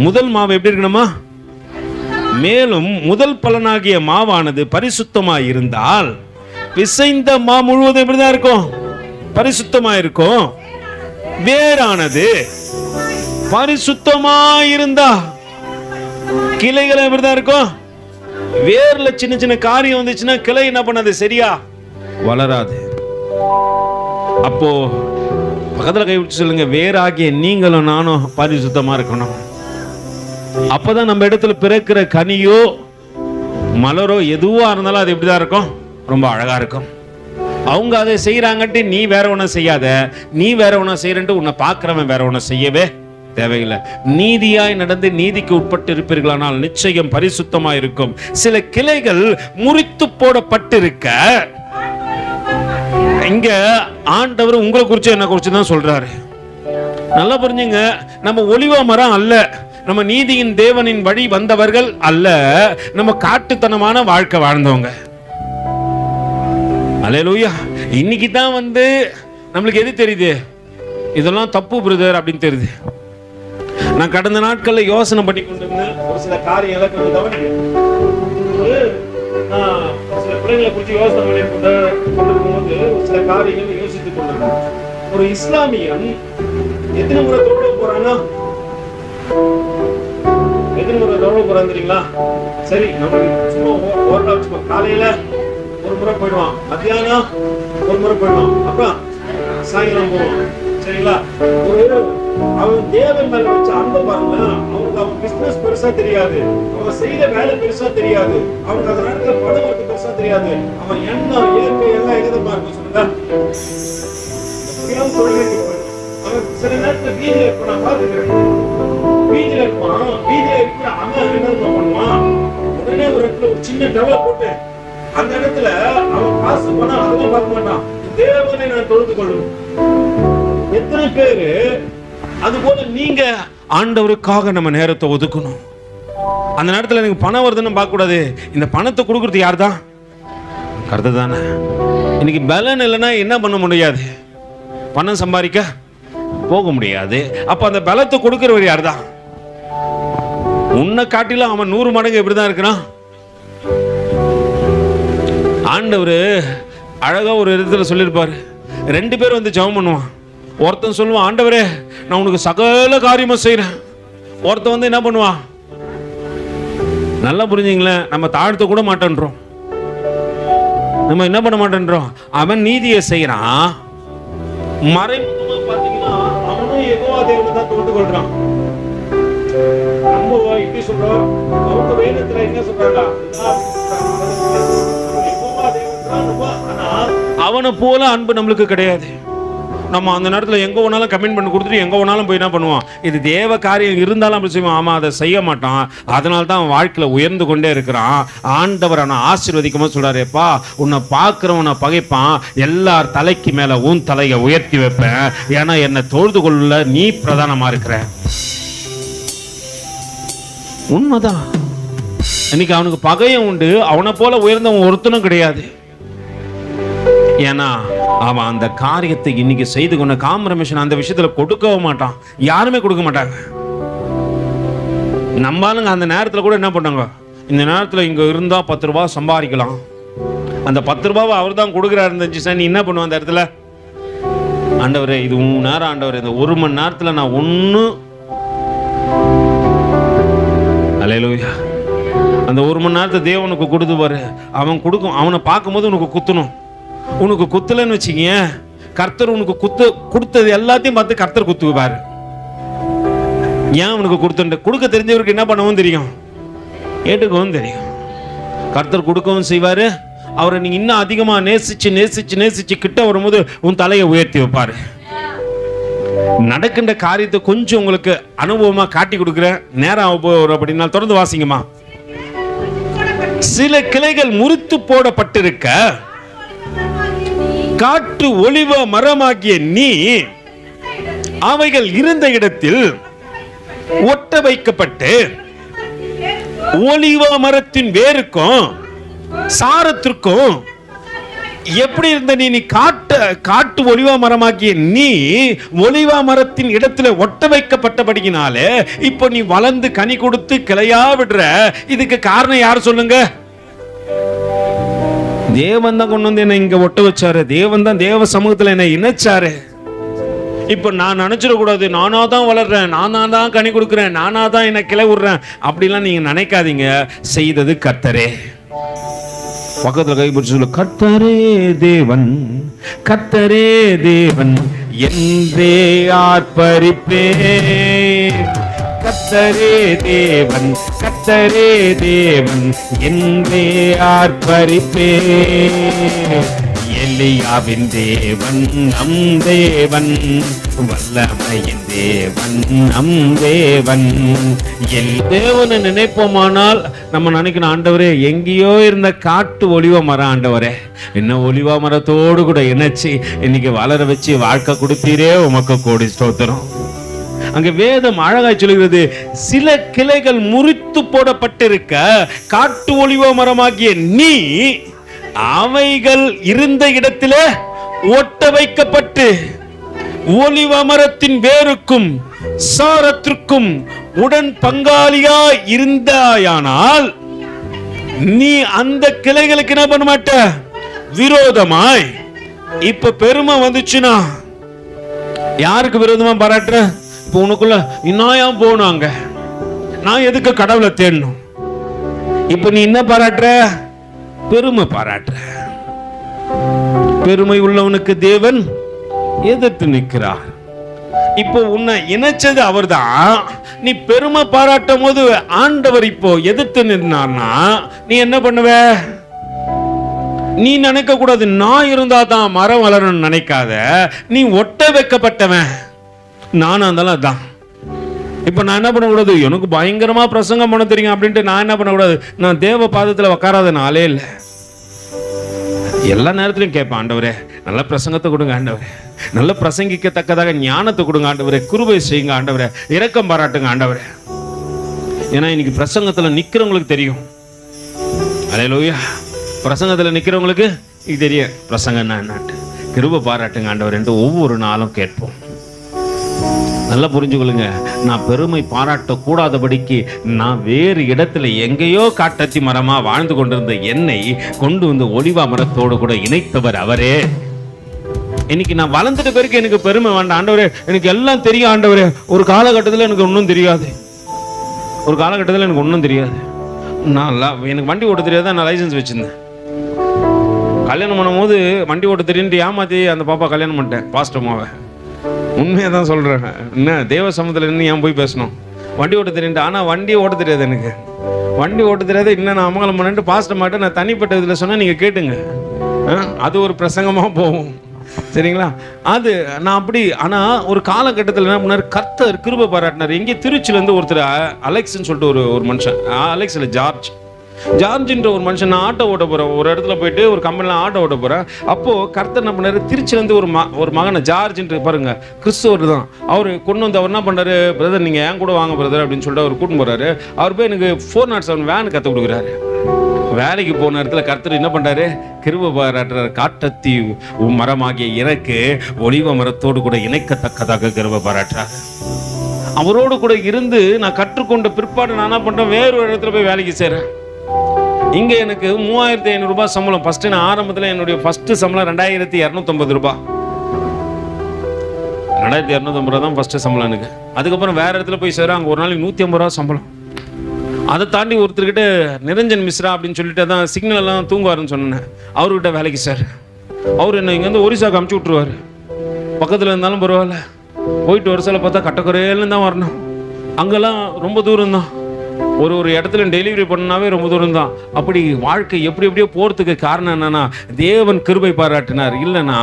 முதல் மாவு எப்படி இருக்கணுமா? மேலும் முதல் பலனாகிய மாவானது பரிசுத்தமாய் இருந்தால் பிசைந்த மா முழுவதும் எப்படிதான் இருக்கும்? பரிசுத்தமா இருக்கும். வேறானது பரிசுத்தமாய் இருந்தா கிளைகள் எப்படிதான் இருக்கும்? வேர்ல சின்ன சின்ன காரியம் வந்துச்சுன்னா கிளை என்ன பண்ணாது? சரியா வளராது. அப்போ பக்கத்துல கை விட்டு சொல்லுங்க, வேறாகிய நீங்களும் நானும் பரிசுத்தமா இருக்கணும். அப்பதான் நம்ம இடத்துல பிறக்கிற கனியோ மலரோ எதுவா இருந்தாலும் அது எப்படிதான் இருக்கும்? ரொம்ப அழகா இருக்கும். அவங்க அதை செய்யறாங்கட்டு நீ வேற ஒன்னும் செய்யாத, நீ வேற ஒன்னும் செய்யறன்ட்டு உன்னை பார்க்கிறவன் வேற ஒன்னும் செய்யவே தேவையில்லை. நீதியாய் நடந்து நீதிக்கு உட்பட்டு இருப்பீர்களானால் நிச்சயம் பரிசுத்தமா இருக்கும். சில கிளைகள் முறித்து போடப்பட்டிருக்க இங்க ஆண்டவர் உங்களை குறிச்சு என்ன குறிச்சு தான் சொல்றாரு. நல்லா புரிஞ்சுங்க. நம்ம ஒலிவ மரம் அல்ல, நம்ம நீதியின் தேவனின் வழி வந்தவர்கள் அல்ல, நம்ம காட்டுத்தனமான வாழ்க்கை வாழ்ந்தவங்க. அல்லேலூயா. இன்னைக்கு தான் நம்மளுக்கு எது தெரியுது? இதெல்லாம் தப்பு பிரதர் அப்படின்னு தெரியுது. நான் கடந்த நாட்கள்ல யோசனை பண்ணி கொண்டிருந்தேன். ஒரு சில காரியங்களை சில பிள்ளைங்களை குறித்து யோசனை பண்ணி கொண்டிருக்கும்போது ஒரு சில காரியங்கள் யோசித்துக் கொண்டிருந்தேன். ஒரு இஸ்லாமியன் எத்தனை முறை தொழுவ போறான்னா, எத்தனை முறை தொழுவ போறான்னு தெரியுங்களா? சரி, நம்ம சும்மா ஒரு நாள் வச்சுக்கோ. காலையில ஒரு முறை போயிடுவான், மத்தியானம் ஒரு முறை போயிடுவான், அப்புறம் சாயங்காலம் போவான். சரிங்களா? அவன் தேவன் மேல வச்ச அன்பை பாருங்க. அவனுக்கு அவன் பிசினஸ் பெருசா தெரியாது, அவன் செய்த வேலை பெருசா தெரியாது, அவனுக்கு அந்த நேரத்துல பணம் வரது பெருசா தெரியாது. அவன் எண்ணம் இயற்கை எல்லாம் எங்கதான் இருக்கும் சொல்லுங்க. அவன் சில நேரத்துல வீதியில இருப்பான், நான் பாத்துக்கிறேன். வீதியில இருப்பான், வீதியில இருக்கிற அவன் என்ன பண்ணுவான்? உடனே ஒரு இடத்துல ஒரு சின்ன டவலை போட்டு அந்த இடத்துல அவன் காசு போனா அதுவும் பார்க்க மாட்டான். தேவனை நான் தொழுது கொள்ளணும். எத்தனை பேரு அது போல நீங்க ஆண்டவருக்காக நம்ம நேரத்தை ஒதுக்கணும். அந்த நேரத்தில் எனக்கு பணம் வருதுன்னு பார்க்க கூடாது. இந்த பணத்தை கொடுக்கறது யார் தான்? கருத்து தானே. இன்னைக்கு பலன் இல்லைன்னா என்ன பண்ண முடியாது? பணம் சம்பாதிக்க போக முடியாது. அப்ப அந்த பலத்தை கொடுக்கிறவர் யார் தான்? உன்னை காட்டிலும் அவன் 100 மடங்கு எப்படிதான் இருக்கிறான். ஆண்டவர் அழகா ஒரு இடத்துல சொல்லியிருப்பாரு. 2 பேர் ஜெபம் பண்ணுவான். ஒருத்தன் சொல்லுவான், ஆண்டவரே நான் உனக்கு சகல காரியமும் செய்யறேன். ஒருத்தன் என்ன பண்ணுவான்? நல்லா புரிஞ்சுங்களேன், நம்ம தாழ்த்த கூட மாட்டேன்றோம், நம்ம என்ன பண்ண மாட்டேன்றோம். அவன் நீதியை செய்யறான், மறைமுகமா பாத்தீங்கன்னா அவனும் யெகோவா தேவனை தான் தொழுது கொள்றான். நம்ம இப்படி சொல்றோம், அவங்க வேதத்துல என்ன சொல்றாங்க? அவனை போல அன்பு நம்மளுக்கு கிடையாது. நம்ம அந்த நேரத்தில் எங்கே வேணாலும் கமெண்ட் பண்ணி கொடுத்துட்டு எங்கே வேணாலும் போய் என்ன பண்ணுவான்? இது தேவ காரியம் இருந்தாலும் அப்படி செய்வான். ஆமாம், அதை செய்ய மாட்டான். அதனால தான் அவன் வாழ்க்கையில் உயர்ந்து கொண்டே இருக்கிறான். ஆண்டவர் அவனை ஆசீர்வதிக்குமா சொல்றாருப்பா, உன்னை பார்க்குறவனை பகைப்பான், எல்லார் தலைக்கு மேலே உன் தலையை உயர்த்தி வைப்பேன், ஏன்னா என்னை தொழுது கொள்ள நீ பிரதானமாக இருக்கிற. உண்மைதான். இன்னைக்கு அவனுக்கு பகையும் உண்டு, அவனை போல உயர்ந்தவன் ஒருத்தனும் கிடையாது. ஏன்னா அவன் அந்த காரியத்தை இன்னைக்கு செய்து கொண்ட காம்ப்ரமைஷன் அந்த விஷயத்துல கொடுக்கவும் மாட்டான், யாருமே கொடுக்க மாட்டாங்க. நம்மளுங்க அந்த நேரத்துல கூட என்ன பண்ணாங்க? இந்த நேரத்துல இங்க இருந்தா 10 ரூபாய் சம்பாதிக்கலாம், அந்த 10 ரூபாவை அவர் தான் கொடுக்குறாரு இருந்துச்சு. நீ என்ன பண்ணுவ அந்த இடத்துல? ஆண்டவரே இது 3 நேரம், ஆண்டவரே இந்த 1 மணி நேரத்துல நான் ஒண்ணு. அல்லேலூயா. அந்த 1 மணி நேரத்தை தேவனுக்கு கொடுத்து பாரு. அவன் கொடுக்கும், அவனை பார்க்கும்போது உனக்கு குத்தணும். உனக்கு குத்தலன்னு வச்சுக்கிய, கர்த்தர் உனக்கு கொடுத்தது எல்லாத்தையும் பார்த்து கர்த்தர் குத்துவாரு. ஏன் உனக்கு கொடுக்க தெரிஞ்சவருக்கு என்ன பண்ணவும் தெரியும், ஏற்றுக்கவும் தெரியும். கர்த்தர் கொடுக்கவும் செய்வாரு. அவரை நீங்க இன்னும் அதிகமா நேசிச்சு நேசிச்சு நேசிச்சு கிட்ட வரும்போது உன் தலையை உயர்த்தி வைப்பாரு. நடக்கின்ற காரியத்தை கொஞ்சம் உங்களுக்கு அனுபவமா காட்டி கொடுக்குறேன். நேரம் அப்படின்னா தொடர்ந்து வாசிங்கம்மா. சில கிளைகள் முறித்து போடப்பட்டிருக்க காட்டு ஒலிவ மரமாகிய நீ அவைகள் இருந்த இடத்தில் ஒட்ட வைக்கப்பட்டு ஒலிவ மரத்தின் வேருக்கும் சாரத்திற்கும் எப்படி இருந்த நீ காட்டு ஒலிவா மரமாகிய நீ ஒலிவா மரத்தின் இடத்துல ஒட்ட வைக்கப்பட்டபடியினாலே இப்போ நீ வளர்ந்து கனி கொடுத்து கிளையா விடுற. இதுக்கு காரணம் யார் சொல்லுங்க? தேவன் தான் கொண்டு வந்து என்ன இங்க ஒட்ட வச்சாரு. தேவன் தான் தேவ சமூகத்துல என்ன இணைச்சாரு. இப்ப நான் நினைச்சிடக்கூடாது நானா தான் வளர்றேன், நானா தான் கனி கொடுக்குறேன், நானா தான் என்ன கிளை விடுறேன் அப்படிலாம் நீங்க நினைக்காதீங்க. செய்தது கர்த்தரே. பக்கத்துல கைப்பிடிச்சு சொல்லு, கர்த்தரே தேவன், கர்த்தரே தேவன் என்றே ஆர்ப்பரிப்பே. கர்த்தரே தேவன், கர்த்தரே தேவன் என்றே ஆர்ப்பரிப்பே. எலியாவின் தேவன் நம் தேவன், வல்லமையின் தேவன் நம் தேவன். தேவனை நினைப்போமானால் நம்ம நினைக்கணும், ஆண்டவரே எங்கேயோ இருந்த காட்டு ஒலிவ மரம் ஆண்டவரே என்ன ஒலிவா மரத்தோடு கூட இணைச்சி இன்னைக்கு வளர வச்சு வாழ்க்கை கொடுத்தீரே, உமக்கு கோடி ஸ்தோத்திரம். அங்க வேதம் அழகாய் சொல்கிறது, சில கிளைகள் முறித்து போடப்பட்டிருக்க காட்டு ஒலிவ மரமாகிய நீ அவைகள் இருந்த இடத்திலே ஒட்ட வைக்கப்பட்டு ஒலிவ மரத்தின் வேருக்கும் சாரத்திற்கும் உடன் பங்காளியாய் இருந்தாயானால் நீ அந்த கிளைகளுக்கு என்ன பண்ண மாட்ட? விரோதமாய். இப்ப பெருமை வந்துச்சுன்னா யாருக்கு விரோதமா பாராட்டுற? இப்ப உனக்குள்ள இன்னாயா போகணும், அங்க நான் எதுக்கு கடவுளை தேடணும்? இப்ப நீ என்ன பாராட்டுற? பெருமை பாராட்டுற. பெருமை உள்ளவனுக்கு தேவன் எதிர்த்து நிற்கிறார். இப்போ உன்னை இணைச்சது அவர் தான். நீ பெருமை பாராட்டும் போது ஆண்டவர் இப்போ எதிர்த்து நின்னார்னா நீ என்ன பண்ணுவ? நீ நினைக்க கூடாது நான் இருந்தா தான் மரம் வளரணும்னு நினைக்காத. நீ ஒட்ட வைக்கப்பட்டவன். நானும் இருந்தாலும் அதான். இப்ப நான் என்ன பண்ணக்கூடாது? எனக்கு பயங்கரமா பிரசங்கம் பண்ண தெரியும் அப்படின்ட்டு நான் என்ன பண்ணக்கூடாது? நான் தேவ பாதத்துல உட்காராத நாளே இல்லை. எல்லா நேரத்திலையும் கேட்பேன், ஆண்டவரே நல்ல பிரசங்கத்தை கொடுங்க ஆண்டவரே, நல்ல பிரசங்கிக்கத்தக்கதாக ஞானத்தை கொடுங்க ஆண்டவரே, கிருபை செய்யுங்க ஆண்டவரே, இரக்கம் பாராட்டுங்க ஆண்டவரே. ஏன்னா இன்னைக்கு பிரசங்கத்துல நிக்கிறவங்களுக்கு தெரியும். அல்லேலூயா. பிரசங்கத்துல நிக்கிறவங்களுக்கு இது தெரியும் பிரசங்கம்னா என்னட்டு. கிருபை பாராட்டுங்க ஆண்டவரே என்று ஒவ்வொரு நாளும் கேட்போம். நல்லா புரிஞ்சுக்கொள்ளுங்க. நான் பெருமை பாராட்டக்கூடாதபடிக்கு நான் வேறு இடத்துல எங்கேயோ காட்டத்தி மரமா வாழ்ந்து கொண்டிருந்த என்னை கொண்டு வந்து ஒலிவா மரத்தோடு கூட இணைத்தவர் அவரே. இன்னைக்கு நான் வளர்ந்துட்ட பிறகு எனக்கு பெருமை வேண்டாம் ஆண்டவரே, எனக்கு எல்லாம் தெரியும் ஆண்டவரே. ஒரு காலகட்டத்தில் எனக்கு ஒன்றும் தெரியாது. ஒரு காலகட்டத்தில் எனக்கு ஒன்றும் தெரியாது. நான் எனக்கு வண்டி ஓட்ட தெரியாது. நான் லைசன்ஸ் வச்சிருந்தேன். கல்யாணம் பண்ணும் போது வண்டி ஓட்ட தெரியுன்ட்டு ஏமாத்தி அந்த பாப்பா கல்யாணம் பண்ணிட்டேன். பாஸ்டமாவை உண்மையாக தான் சொல்கிறேன். என்ன தேவ சமூகத்தில் இருந்து ஏன் போய் பேசணும்? வண்டி ஓட்ட தெரியுன்ட்டு. ஆனால் வண்டியை ஓட்ட தெரியாது எனக்கு. வண்டி ஓட்ட தெரியாது. இன்னும் நான் அமங்கலம் பண்ணிட்டு பாஸ்ட மாட்டேன். நான் தனிப்பட்ட இதில் சொன்னால் நீங்கள் கேட்டுங்க, அது ஒரு பிரசங்கமாக போகும். சரிங்களா? அது நான் அப்படி. ஆனால் ஒரு காலகட்டத்தில் என்ன பண்ணார்? கர்த்தர் கிருபை பாராட்டினார். எங்கே திருச்சியிலேருந்து ஒருத்தர் அலெக்ஸ்ன்னு சொல்லிட்டு ஒரு மனுஷன், அலெக்ஸ் இல்லை ஜார்ஜ்ன்ற ஒரு மனுஷன், நான் ஆட்டோ ஓட்ட போகிறேன். ஒரு இடத்துல போயிட்டு ஒரு கம்பெனியில் ஆட்டோ ஓட்ட போகிறேன். அப்போது கர்த்தர் என்ன பண்ணார்? திருச்சிலேருந்து ஒரு மகனை ஜார்ஜ்ன்ற பாருங்க, கிறிஸ்துவர் தான். அவர் கொண்டு வந்து அவர் என்ன பண்ணாரு? பிரதர் நீங்கள் ஏன் கூட வாங்க பிரதர் அப்படின்னு சொல்லிட்டு அவர் கூட்டின்னு போகிறாரு. அவர் போய் எனக்கு 407 வேன் கற்றுக் கொடுக்குறாரு. வேலைக்கு போன இடத்துல கர்த்தர் என்ன பண்ணுறாரு? கிருபை பாராட்டுறாரு. காட்டத்தி மரமாகிய எனக்கு ஒலிவ மரத்தோடு கூட இணைக்கத்தக்கதாக கிருபை பாராட்டுறாரு. அவரோடு கூட இருந்து நான் கற்றுக்கொண்ட பிற்பாடு நான் என்ன பண்ணுறேன்? வேறு ஒரு இடத்துல போய் வேலைக்கு சேர்றேன். இங்கே எனக்கு 3500 ரூபாய் சம்பளம். ஃபர்ஸ்ட் நான் ஆரம்பத்தில் என்னுடைய ஃபர்ஸ்ட் சம்பளம் 2250 ரூபாய். 2250 ரூபா தான் ஃபர்ஸ்ட் சம்பளம் எனக்கு. அதுக்கப்புறம் வேற இடத்துல போய் சேர அங்கே ஒரு நாளைக்கு 150 ரூபா சம்பளம். அதை தாண்டி ஒருத்தர்கிட்ட நிரஞ்சன் மிஸ்ரா அப்படின்னு சொல்லிட்டு தான் சிக்னல் எல்லாம் தூங்குவாருன்னு சொன்னேன். அவர்கிட்ட வேலைக்கு சார். அவர் என்ன இங்கேருந்து ஒரிசாவுக்கு அமுச்சு விட்ருவார். பக்கத்தில் இருந்தாலும் பரவாயில்ல. போயிட்டு ஒரு சில பார்த்தா கட்டக்குறையிலேருந்து தான் வரணும். அங்கெல்லாம் ரொம்ப தூரம் தான். ஒரு இடத்துல டெலிவரி பண்ணாவே ரொம்ப தூரம் தான். அப்படி வாழ்க்கை எப்படி எப்படியோ போகிறதுக்கு காரணம் என்னன்னா தேவன் கிருபை பாராட்டினார். இல்லைன்னா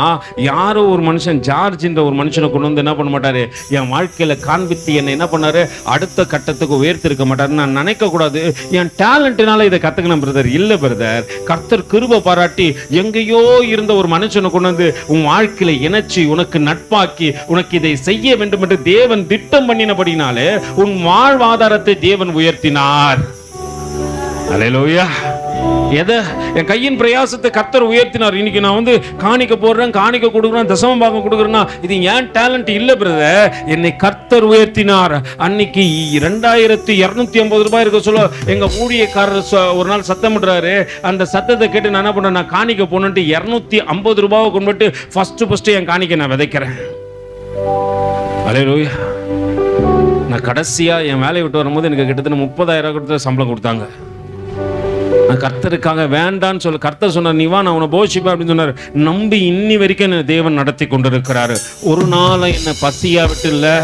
யாரோ ஒரு மனுஷன் ஜார்ஜ்ன்ற ஒரு மனுஷனை கொண்டு வந்து என்ன பண்ண மாட்டாரு, என் வாழ்க்கையில் காண்பித்து என்னை என்ன பண்ணாரு அடுத்த கட்டத்துக்கு உயர்த்திருக்க மாட்டாரு. நான் நினைக்கக்கூடாது என் டேலண்ட்னால இதை கற்றுக்கணும் பிரதர். இல்லை பிரதர், கர்த்தர் கிருபை பாராட்டி எங்கேயோ இருந்த ஒரு மனுஷனை கொண்டு வந்து உன் வாழ்க்கையில இணைச்சி உனக்கு நட்பாக்கி உனக்கு இதை செய்ய வேண்டும் என்று தேவன் திட்டம் பண்ணினபடினாலே உன் வாழ்வாதாரத்தை தேவன் உயர்த்தினார். அல்லேலூயா. எதை என் கையின் பிரயாசத்தை கர்த்தர் உயர்த்தினார். இன்னைக்கு நான் வந்து காணிக்க போடுறேன், காணிக்க கொடுக்குறேன், தசம பாகம் கொடுக்குறேன்னா இது ஏன் டேலண்ட் இல்லை பிரதர், என்னை கர்த்தர் உயர்த்தினார். அன்னைக்கு 2250 ரூபாய் இருக்க சொல்ல எங்க ஊழியக்காரர் ஒரு நாள் சத்தமிடுறாரு. அந்த சத்தத்தை கேட்டு நான் என்ன பண்றேன், நான் காணிக்க போனேன்ட்டு 250 ரூபாவை கொண்டு ஃபர்ஸ்ட் என் காணிக்க நான் விதைக்கிறேன். அல்லேலூயா. நான் கடைசியா என் வேலையை விட்டு வரும்போது எனக்கு கிட்டத்தட்ட 30,000 கொடுத்து சம்பளம் கொடுத்தாங்க. நான் கர்த்தருக்காக வேண்டான்னு சொல்ல கர்த்தர் சொன்னார், நீ வா நான் உன்னை போஷிப்பேன் அப்படின்னு சொன்னார். நம்பி இன்னி வரைக்கும் என்ன தேவன் நடத்தி கொண்டிருக்கிறாரு. ஒரு நாளும் என்னை பசியா விட்டு இல்லை,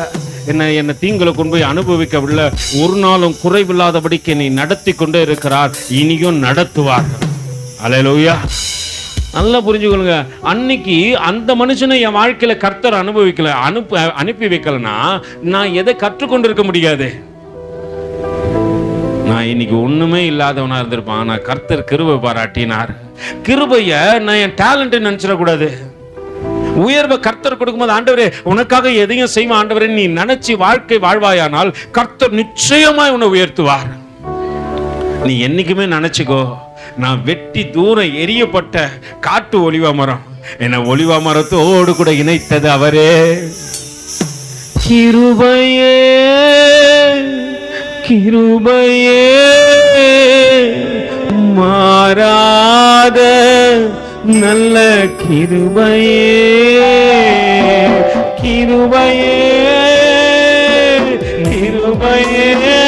என்னை தீங்களை கொண்டு போய் அனுபவிக்கவில்லை. ஒரு நாளும் குறைவில்லாதபடிக்கு என்னை நடத்தி கொண்டே இருக்கிறார், இனியும் நடத்துவார். அல்லேலூயா. நல்லா புரிஞ்சுக்கொள்ளுங்க. அன்னைக்கு அந்த மனுஷனை என் வாழ்க்கையில கர்த்தர் அனுபவிக்கல அனுப்பி வைக்கலன்னா நான் எதை கற்றுக்கொண்டு இருக்க முடியாது. நான் இன்னைக்கு ஒண்ணுமே இல்லாதவனா இருந்திருப்பான். நான் கர்த்தர் கிருபை பாராட்டினார். கிருபைய நான் என் டேலண்ட் நினைச்சிடக்கூடாது. உயர்வை கர்த்தர் கொடுக்கும்போது ஆண்டவரே உனக்காக எதையும் செய்வான் ஆண்டவரே நீ நினைச்சு வாழ்க்கை வாழ்வாயானால் கர்த்தர் நிச்சயமாய் உன்னை உயர்த்துவார். நீ என்னைக்குமே நினைச்சுக்கோ, நான் வெட்டி தூரம் எரியப்பட்ட காட்டு ஒலிவா மரம், என்ன ஒலிவா மரத்தோடு கூட இணைத்தது அவரே. கிருபையே கிருபையே மாறாத நல்ல கிருபையே, கிருபையே கிருபையே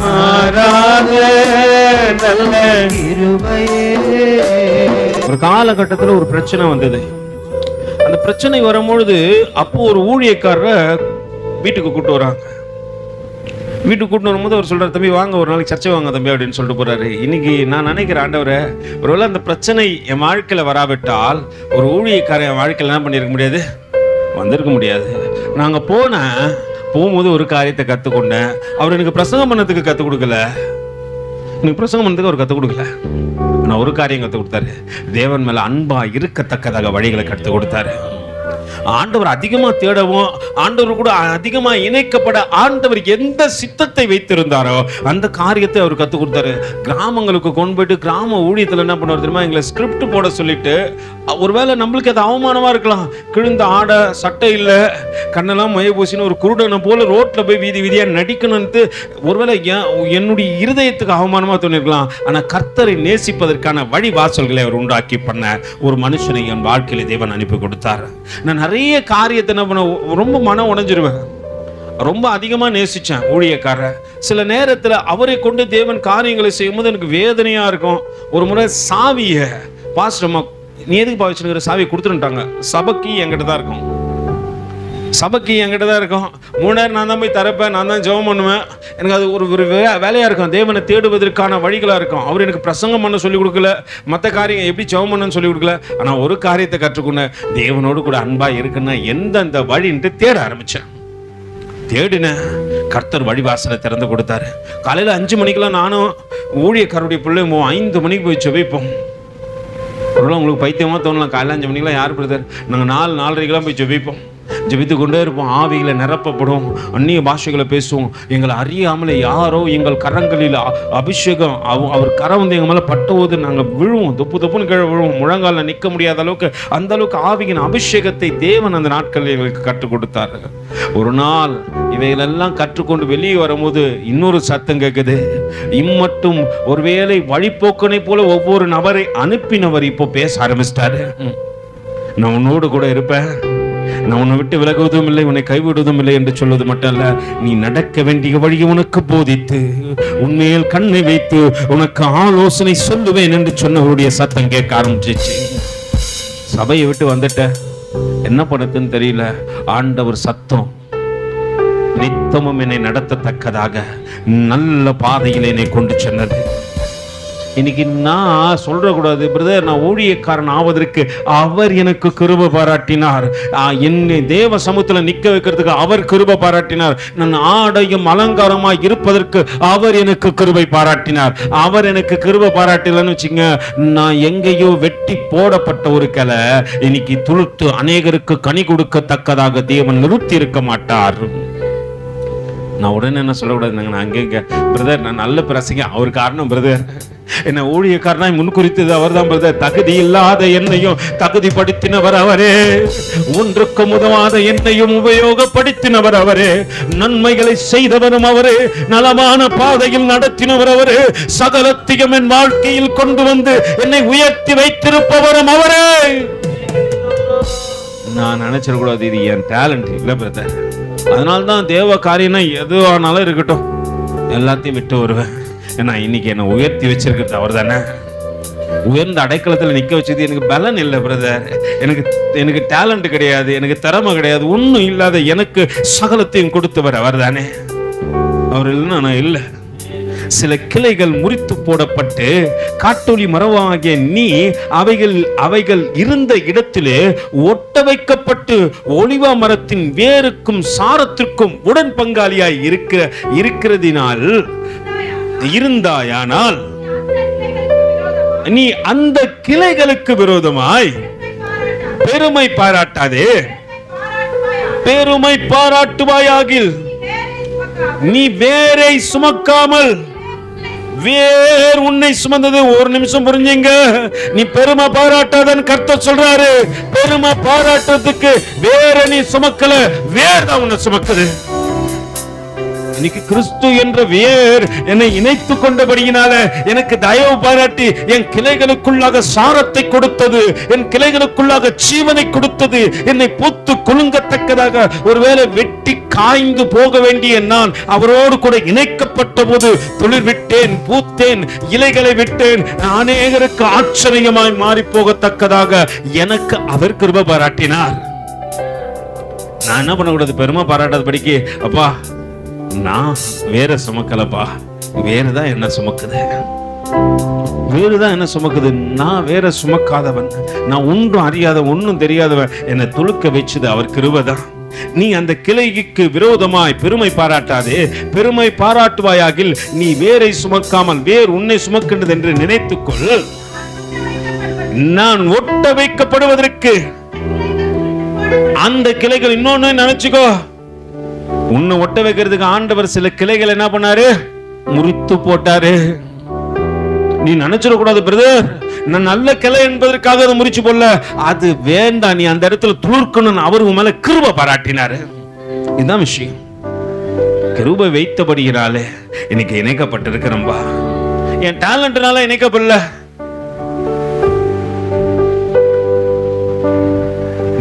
மாறாத நல்ல கிருபையே. ஒரு காலகட்டத்தில் ஒரு பிரச்சனை வந்தது. அந்த பிரச்சனை வரும்பொழுது அப்போ ஒரு ஊழியக்காரரை வீட்டுக்கு கூப்பிட்டு வராங்க. வீட்டுக்கு கூட்டிட்டு வரும்போது அவர் சொல்றாரு, தம்பி வாங்க ஒரு நாளைக்கு சர்ச்சை வாங்க தம்பி அப்படின்னு சொல்லிட்டு போறாரு. இன்னைக்கு நான் நினைக்கிறேன் ஆண்டவரே, ஒருவேளை அந்த பிரச்சனை என் வாழ்க்கையில வராவிட்டால் ஒரு ஊழியக்காரன் என் வாழ்க்கையில் என்ன பண்ணியிருக்க முடியாது, வந்திருக்க முடியாது. நாங்கள் போகும்போது ஒரு காரியத்தை கற்றுக்கொண்டேன். அவர் எனக்கு பிரசங்கம் பண்ணதுக்கு கற்றுக் கொடுக்கல, எனக்கு பிரசங்கம் பண்ணதுக்கு அவர் கற்றுக் கொடுக்கல. நான் ஒரு காரியம் கற்றுக் கொடுத்தாரு, தேவன் மேல அன்பா இருக்கத்தக்கதாக வழிகளை கற்றுக் கொடுத்தாரு. ஆண்டவர் அதிகமா தேடவும் ஆண்டவர் கூட அதிகமா இணைக்கப்பட ஆண்டவர் எந்த சித்தத்தை வைத்திருந்தாரோ அந்த காரியத்தை அவர் கற்றுக் கொடுத்தாரு. கிராமங்களுக்கு கொண்டு போயிட்டு கிராம ஊழியத்தில் என்ன பண்ணுவார் தெரியுமா, எங்களை ஸ்கிரிப்ட் போட சொல்லிட்டு, ஒருவேளை நம்மளுக்கு அது அவமானமா இருக்கலாம், கிழிந்த ஆடை சட்டை இல்லை கண்ணெல்லாம் மைய பூசின்னு ஒரு குருடனை போல ரோட்ல போய் வீதி வீதியா நடிக்கணும்னு ஒருவேளை என்னுடைய இருதயத்துக்கு அவமானமா தோணிருக்கலாம். ஆனா கர்த்தரை நேசிப்பதற்கான வழி வாசல்களை அவர் உண்டாக்கி பண்ண ஒரு மனுஷனை என் வாழ்க்கையில தேவன் அனுப்பி கொடுத்தார். நான் நிறைய காரியத்தை என்ன பண்ண ரொம்ப மனம் உடைஞ்சிருவேன். ரொம்ப அதிகமா நேசிச்சேன் ஊழியக்காரர். சில நேரத்தில் அவரை கொண்டு தேவன் காரியங்களை செய்யும்போது எனக்கு வேதனையா இருக்கும். ஒரு முறை சாவிய பாஸ்டர்மா நீ எதுக்கு பாவிச்சுங்கிற சாவியை கொடுத்துட்டாங்க. சபைக்கு என்கிட்ட தான் இருக்கும், சபைக்கு என்கிட்ட தான் இருக்கும். 3 நேரம் நான் தான் போய் தரப்பேன், நான் தான் ஜெபம் பண்ணுவேன். எனக்கு அது ஒரு வேலையாக இருக்கும், தேவனை தேடுவதற்கான வழிகளாக இருக்கும். அவர் எனக்கு பிரசங்கம் பண்ண சொல்லிக் கொடுக்கல, மற்ற காரியம் எப்படி ஜெபம் பண்ணணும்னு சொல்லிக் கொடுக்கல. ஆனால் ஒரு காரியத்தை கற்றுக்கொண்டேன், தேவனோடு கூட அன்பாக இருக்குன்னா எந்தெந்த வழின்ட்டு தேட ஆரம்பித்தேன். தேடினேன், கர்த்தர் வழிவாசலை திறந்து கொடுத்தாரு. காலையில் 5 மணிக்கெல்லாம் நானும் ஊழியக்காரருடைய பிள்ளைங்க 5 மணிக்கு போய் ஜெபிப்போம். ஒருவேளை உங்களுக்கு பைத்தியமாக தோணலாம், காலையில் 5 மணிக்கெல்லாம் யார் பிரதர், நாங்கள் 4-4:30 போய் ஜெபிப்போம். ஜெபித்து கொண்டே இருப்போம், ஆவிகளை நிரப்பப்படும், அந்நிய பாஷைகளை பேசுவோம். எங்களை அறியாமலே யாரோ எங்கள் கரங்களில் அபிஷேகம் அவர் கரம் வந்து எங்கள் மேலே பட்டுவது நாங்கள் விழுவோம், தொப்புன்னு கீழே விழுவோம், முழங்காலில் நிற்க முடியாத அளவுக்கு அந்த அளவுக்கு ஆவியின் அபிஷேகத்தை தேவன் அந்த நாட்களில் எங்களுக்கு கற்றுக் கொடுத்தாரு. ஒரு நாள் இவைகளெல்லாம் கற்றுக்கொண்டு வெளியே வரும்போது இன்னொரு சத்தம் கேட்குது, இம்மட்டும் ஒருவேளை வழிபோக்கனை போல ஒவ்வொரு நபரை அனுப்பினவர் இப்போ பேச ஆரம்பிச்சிட்டாரு. நான் உன்னோடு கூட இருப்பேன், நான் உன்னை விட்டு விலகுவதும் இல்லை, உன்னை கைவிடுவதும் இல்லை என்று சொல்வது மட்டும் அல்ல, நீ நடக்க வேண்டிய வழியை உனக்கு போதித்து உன்மேல் கண்ணை வைத்து உனக்கு ஆலோசனை சொல்லுவேன் என்று சொன்னவருடைய சத்தம் கேட்க ஆரம்பிச்சிச்சு. சபையை விட்டு வந்துட்ட, என்ன பண்ணதுன்னு தெரியல. ஆண்டவர் சத்தம் நித்தமும் என்னை நடத்தத்தக்கதாக நல்ல பாதையில் என்னை கொண்டு சென்றது. இன்னைக்கு நான் சொல்ற கூடாது பிரதர், நான் ஊழியக்காரன் ஆவதற்கு அவர் எனக்கு கிருபை பாராட்டினார், என்னை தேவ சமூகத்துல நிக்க வைக்கிறதுக்கு அவர் கிருபை பாராட்டினார், நான் ஆடையும் அலங்காரமாய் இருப்பதற்கு அவர் எனக்கு கிருபை பாராட்டினார். அவர் எனக்கு கிருபை பாராட்டலன்னு வச்சுங்க, நான் எங்கேயோ வெட்டி போடப்பட்ட ஒரு கிளை இன்னைக்கு துளுத்து அநேகருக்கு கனி கொடுக்கத்தக்கதாக தேவன் நிறுத்தி இருக்க மாட்டார். நான் உடனே என்ன சொல்லக்கூடாது, நான் அங்கே பிரதர் நான் நல்ல பிரசங்க, அவர் காரணம் பிரதர், என்ன ஊழியக்காரனாய் முன்குறித்தது அவர் தான் பிரதர். தகுதி இல்லாத என்னையும் தகுதிப்படுத்தினவர் அவரே, ஒன்றுக்கும் உதவாத என்னையும் உபயோகப்படுத்தினவர் அவரே, நன்மைகளை செய்தவரும் அவரே, நலமான பாதையில் நடத்தினவர் அவரே, சகலத்தையும் என் வாழ்க்கையில் கொண்டு வந்து என்னை உயர்த்தி வைத்திருப்பவரும் அவரே. நான் நினைச்சிடக்கூடாது இது என் டேலண்ட் இல்லை பிரதர், அதனால்தான் தேவ காரியம்னா எதுவானாலும் இருக்கட்டும் எல்லாத்தையும் விட்டு வருவேன். ஏன்னா இன்னைக்கு என்னை உயர்த்தி வச்சிருக்கிறது அவர் தானே. உயர்ந்த அடைக்கலத்தில் நிற்க வச்சது எனக்கு பலன் இல்லை பிரதர், எனக்கு டேலண்ட் கிடையாது, எனக்கு திறமை கிடையாது, ஒன்றும் இல்லாத எனக்கு சகலத்தையும் கொடுத்தவர் அவர் தானே. அவர் இல்லைன்னா நான் இல்லை. சில கிளைகள் முறித்து போடப்பட்டு காட்டொலி மரமாகிய நீ அவைகள் இருந்த இடத்திலே ஒட்ட வைக்கப்பட்டு ஒலிவா மரத்தின் வேருக்கும் சாரத்திற்கும் உடன் பங்காளியாய் இருக்கிறதினால் இருந்தாயானால் நீ அந்த கிளைகளுக்கு விரோதமாய் பெருமை பாராட்டாதே. பெருமை பாராட்டுவாயாகில் நீ வேரை சுமக்காமல் வேர் உன்னை சுமந்தது. ஒரு நிமிஷம் புரிஞ்சுங்க, நீ பெருமை பாராட்டாதன்னு கர்த்தர் சொல்றாரு. பெருமை பாராட்டுறதுக்கு வேற நீ சுமக்கல, வேர் தான் உன்னை சுமக்குது. இன்னைக்கு கிறிஸ்து என்ற வேர் என்னை இணைத்து கொண்டபடியினால எனக்கு தயவு பாராட்டி என் கிளைகளுக்குள்ளாக சாரத்தை கொடுத்தது, என் கிளைகளுக்குள்ளாக ஜீவனை கொடுத்தது, என்னை பூத்து குலுங்கத்தக்கதாக. ஒருவேளை வெட்டி காய்ந்து போக வேண்டிய நான் அவரோடு கூட இணைக்கப்பட்ட போது துளிர் விட்டேன், பூத்தேன், இலைகளை விட்டேன், அநேகருக்கு ஆச்சரியமாய் மாறி போகத்தக்கதாக எனக்கு அவர் கிருபை பாராட்டினார். நான் என்ன பண்ணக்கூடாது, பெருமை பாராட்டாத படிக்கு அப்பா நான் வேற சுமக்கலப்பா, வேறுதான் என்ன சுமக்குது, வேறுதான் என்ன சுமக்குது. நான் வேற சுமக்காதவன், நான் ஒன்றும் அறியாத ஒன்றும் தெரியாதவன், என்னை துளுக்க வச்சது அவர் கிருபைதான். நீ அந்த கிளைக்கு விரோதமாய் பெருமை பாராட்டாதே. பெருமை பாராட்டுவாயாகில் நீ வேரை சுமக்காமல் வேர் உன்னை சுமக்கின்றது என்று நினைத்துக்கொள். நான் ஒட்ட வைக்கப்படுவதற்கு அந்த கிளைகள், இன்னொன்னு நினைச்சுக்கோ, உன்னை ஒட்ட வைக்கிறதுக்கு ஆண்டவர் சில கிளைகள் என்ன பண்ணாரு, முறித்து போட்டாரு. நீ நினைச்சிடக்கூடாது பிரதர் நான் நல்ல கிளை என்பதற்காக அதை முறிச்சு போடல, அது வேண்டாம், நீ அந்த இடத்துல துளிர்க்கணும். அவர் உன் மேல கிருபை பாராட்டினாரு. இதுதான் விஷயம். கிருபை வைத்தபடியினாலே இன்னைக்கு இணைக்கப்பட்டிருக்கிறம்பா, என் டேலண்ட்னால இணைக்கப்படல.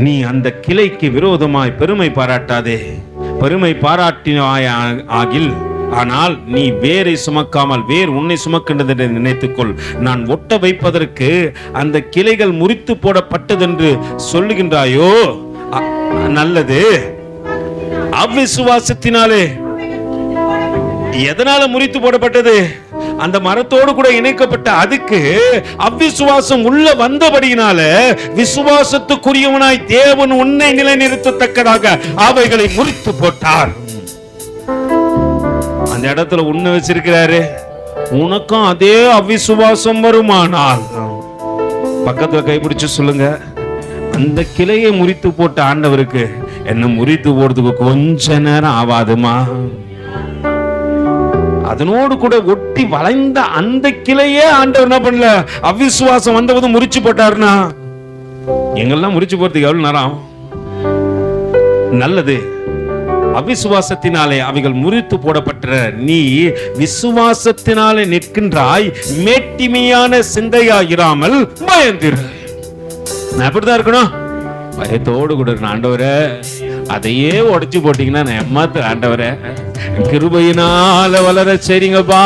நீ அந்த கிளைக்கு விரோதமாய் பெருமை பாராட்டாதே. பெருமை பாராட்டினாய் ஆகில் ஆனால் நீ வேரை சுமக்காமல் வேர் உன்னை சுமக்கின்றது என்று நினைத்துக்கொள். நான் ஒட்ட வைப்பதற்கு அந்த கிளைகள் முறித்து போடப்பட்டதென்று சொல்லுகின்றாயோ, நல்லது. அவ்விசுவாசத்தினாலே எதனால முறித்து போடப்பட்டது? அந்த மரத்தோடு கூட இணைக்கப்பட்ட அதுக்கு அவ்விசுவாசம் உள்ள வந்தபடியினால விசுவாசத்துக்குரியவனாய் தேவன் உன்னை நிலைநிறுத்தத்தக்கதாக அவைகளை முறித்து போட்டார். அந்த இடத்துல உன்னை வச்சிருக்கிறாரு. உனக்கும் அதே அவ்விசுவாசம் வருமானால் பக்கத்துல கைப்பிடிச்சு சொல்லுங்க, அந்த கிளையை முறித்து போட்ட ஆண்டவருக்கு என்ன முறித்து போறதுக்கு கொஞ்ச நேரம் ஆவாதுமா? அதனோடு கூட ஒட்டி வளைந்த அந்த கிளையே ஆண்டவர் என்ன பண்ணல, அவ்விசுவாசம் வந்தபோது முறிச்சு போட்டாருன்னா எங்கெல்லாம் முறிச்சு போறதுக்கு எவ்வளவு நேரம்? நல்லது. அவிசுவாசத்தினாலே அவைகள் முறித்து போடப்பட்ட நீ விசுவாசத்தினாலே நிற்கின்றாய். மேட்டிமையான சிந்தையாயிராமல் பயந்திரு. நான் எப்படிதான் இருக்கணும்? பயத்தோடு கூட இருக்கணும். ஆண்டவரே அதையே உடைச்சு போட்டீங்கன்னா நான் ஏமாத்து ஆண்டவரே, கிருபையினால வளர செய்றீங்கப்பா,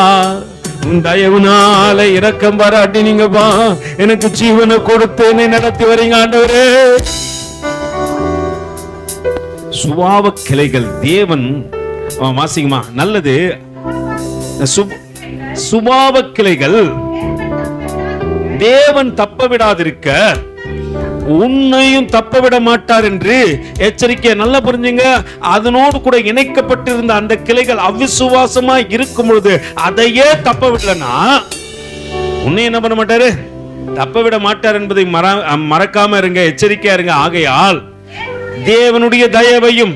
உன் தயவுனால இரக்கம் பாராட்டினீங்கப்பா, எனக்கு ஜீவனை கொடுத்து என்னை நடத்தி வரீங்க ஆண்டவரே. சுபாவ கிளைகள் தேவன் வாசிக்குமா? நல்லது. சுபாவ கிளைகள் தேவன் தப்ப விடாதிருக்க உன்னையும் தப்ப விட மாட்டார் என்று எச்சரிக்கை. நல்லா புரிஞ்சுங்க. அதனோடு கூட இணைக்கப்பட்டிருந்த அந்த கிளைகள் அவிசுவாசமா இருக்கும் பொழுது அதையே தப்ப விடலனா உன்னை என்ன பண்ண மாட்டாரு? தப்ப விட மாட்டார் என்பதை மறக்காம இருங்க, எச்சரிக்கையா இருங்க. ஆகையால் தேவனுடைய தயவையும்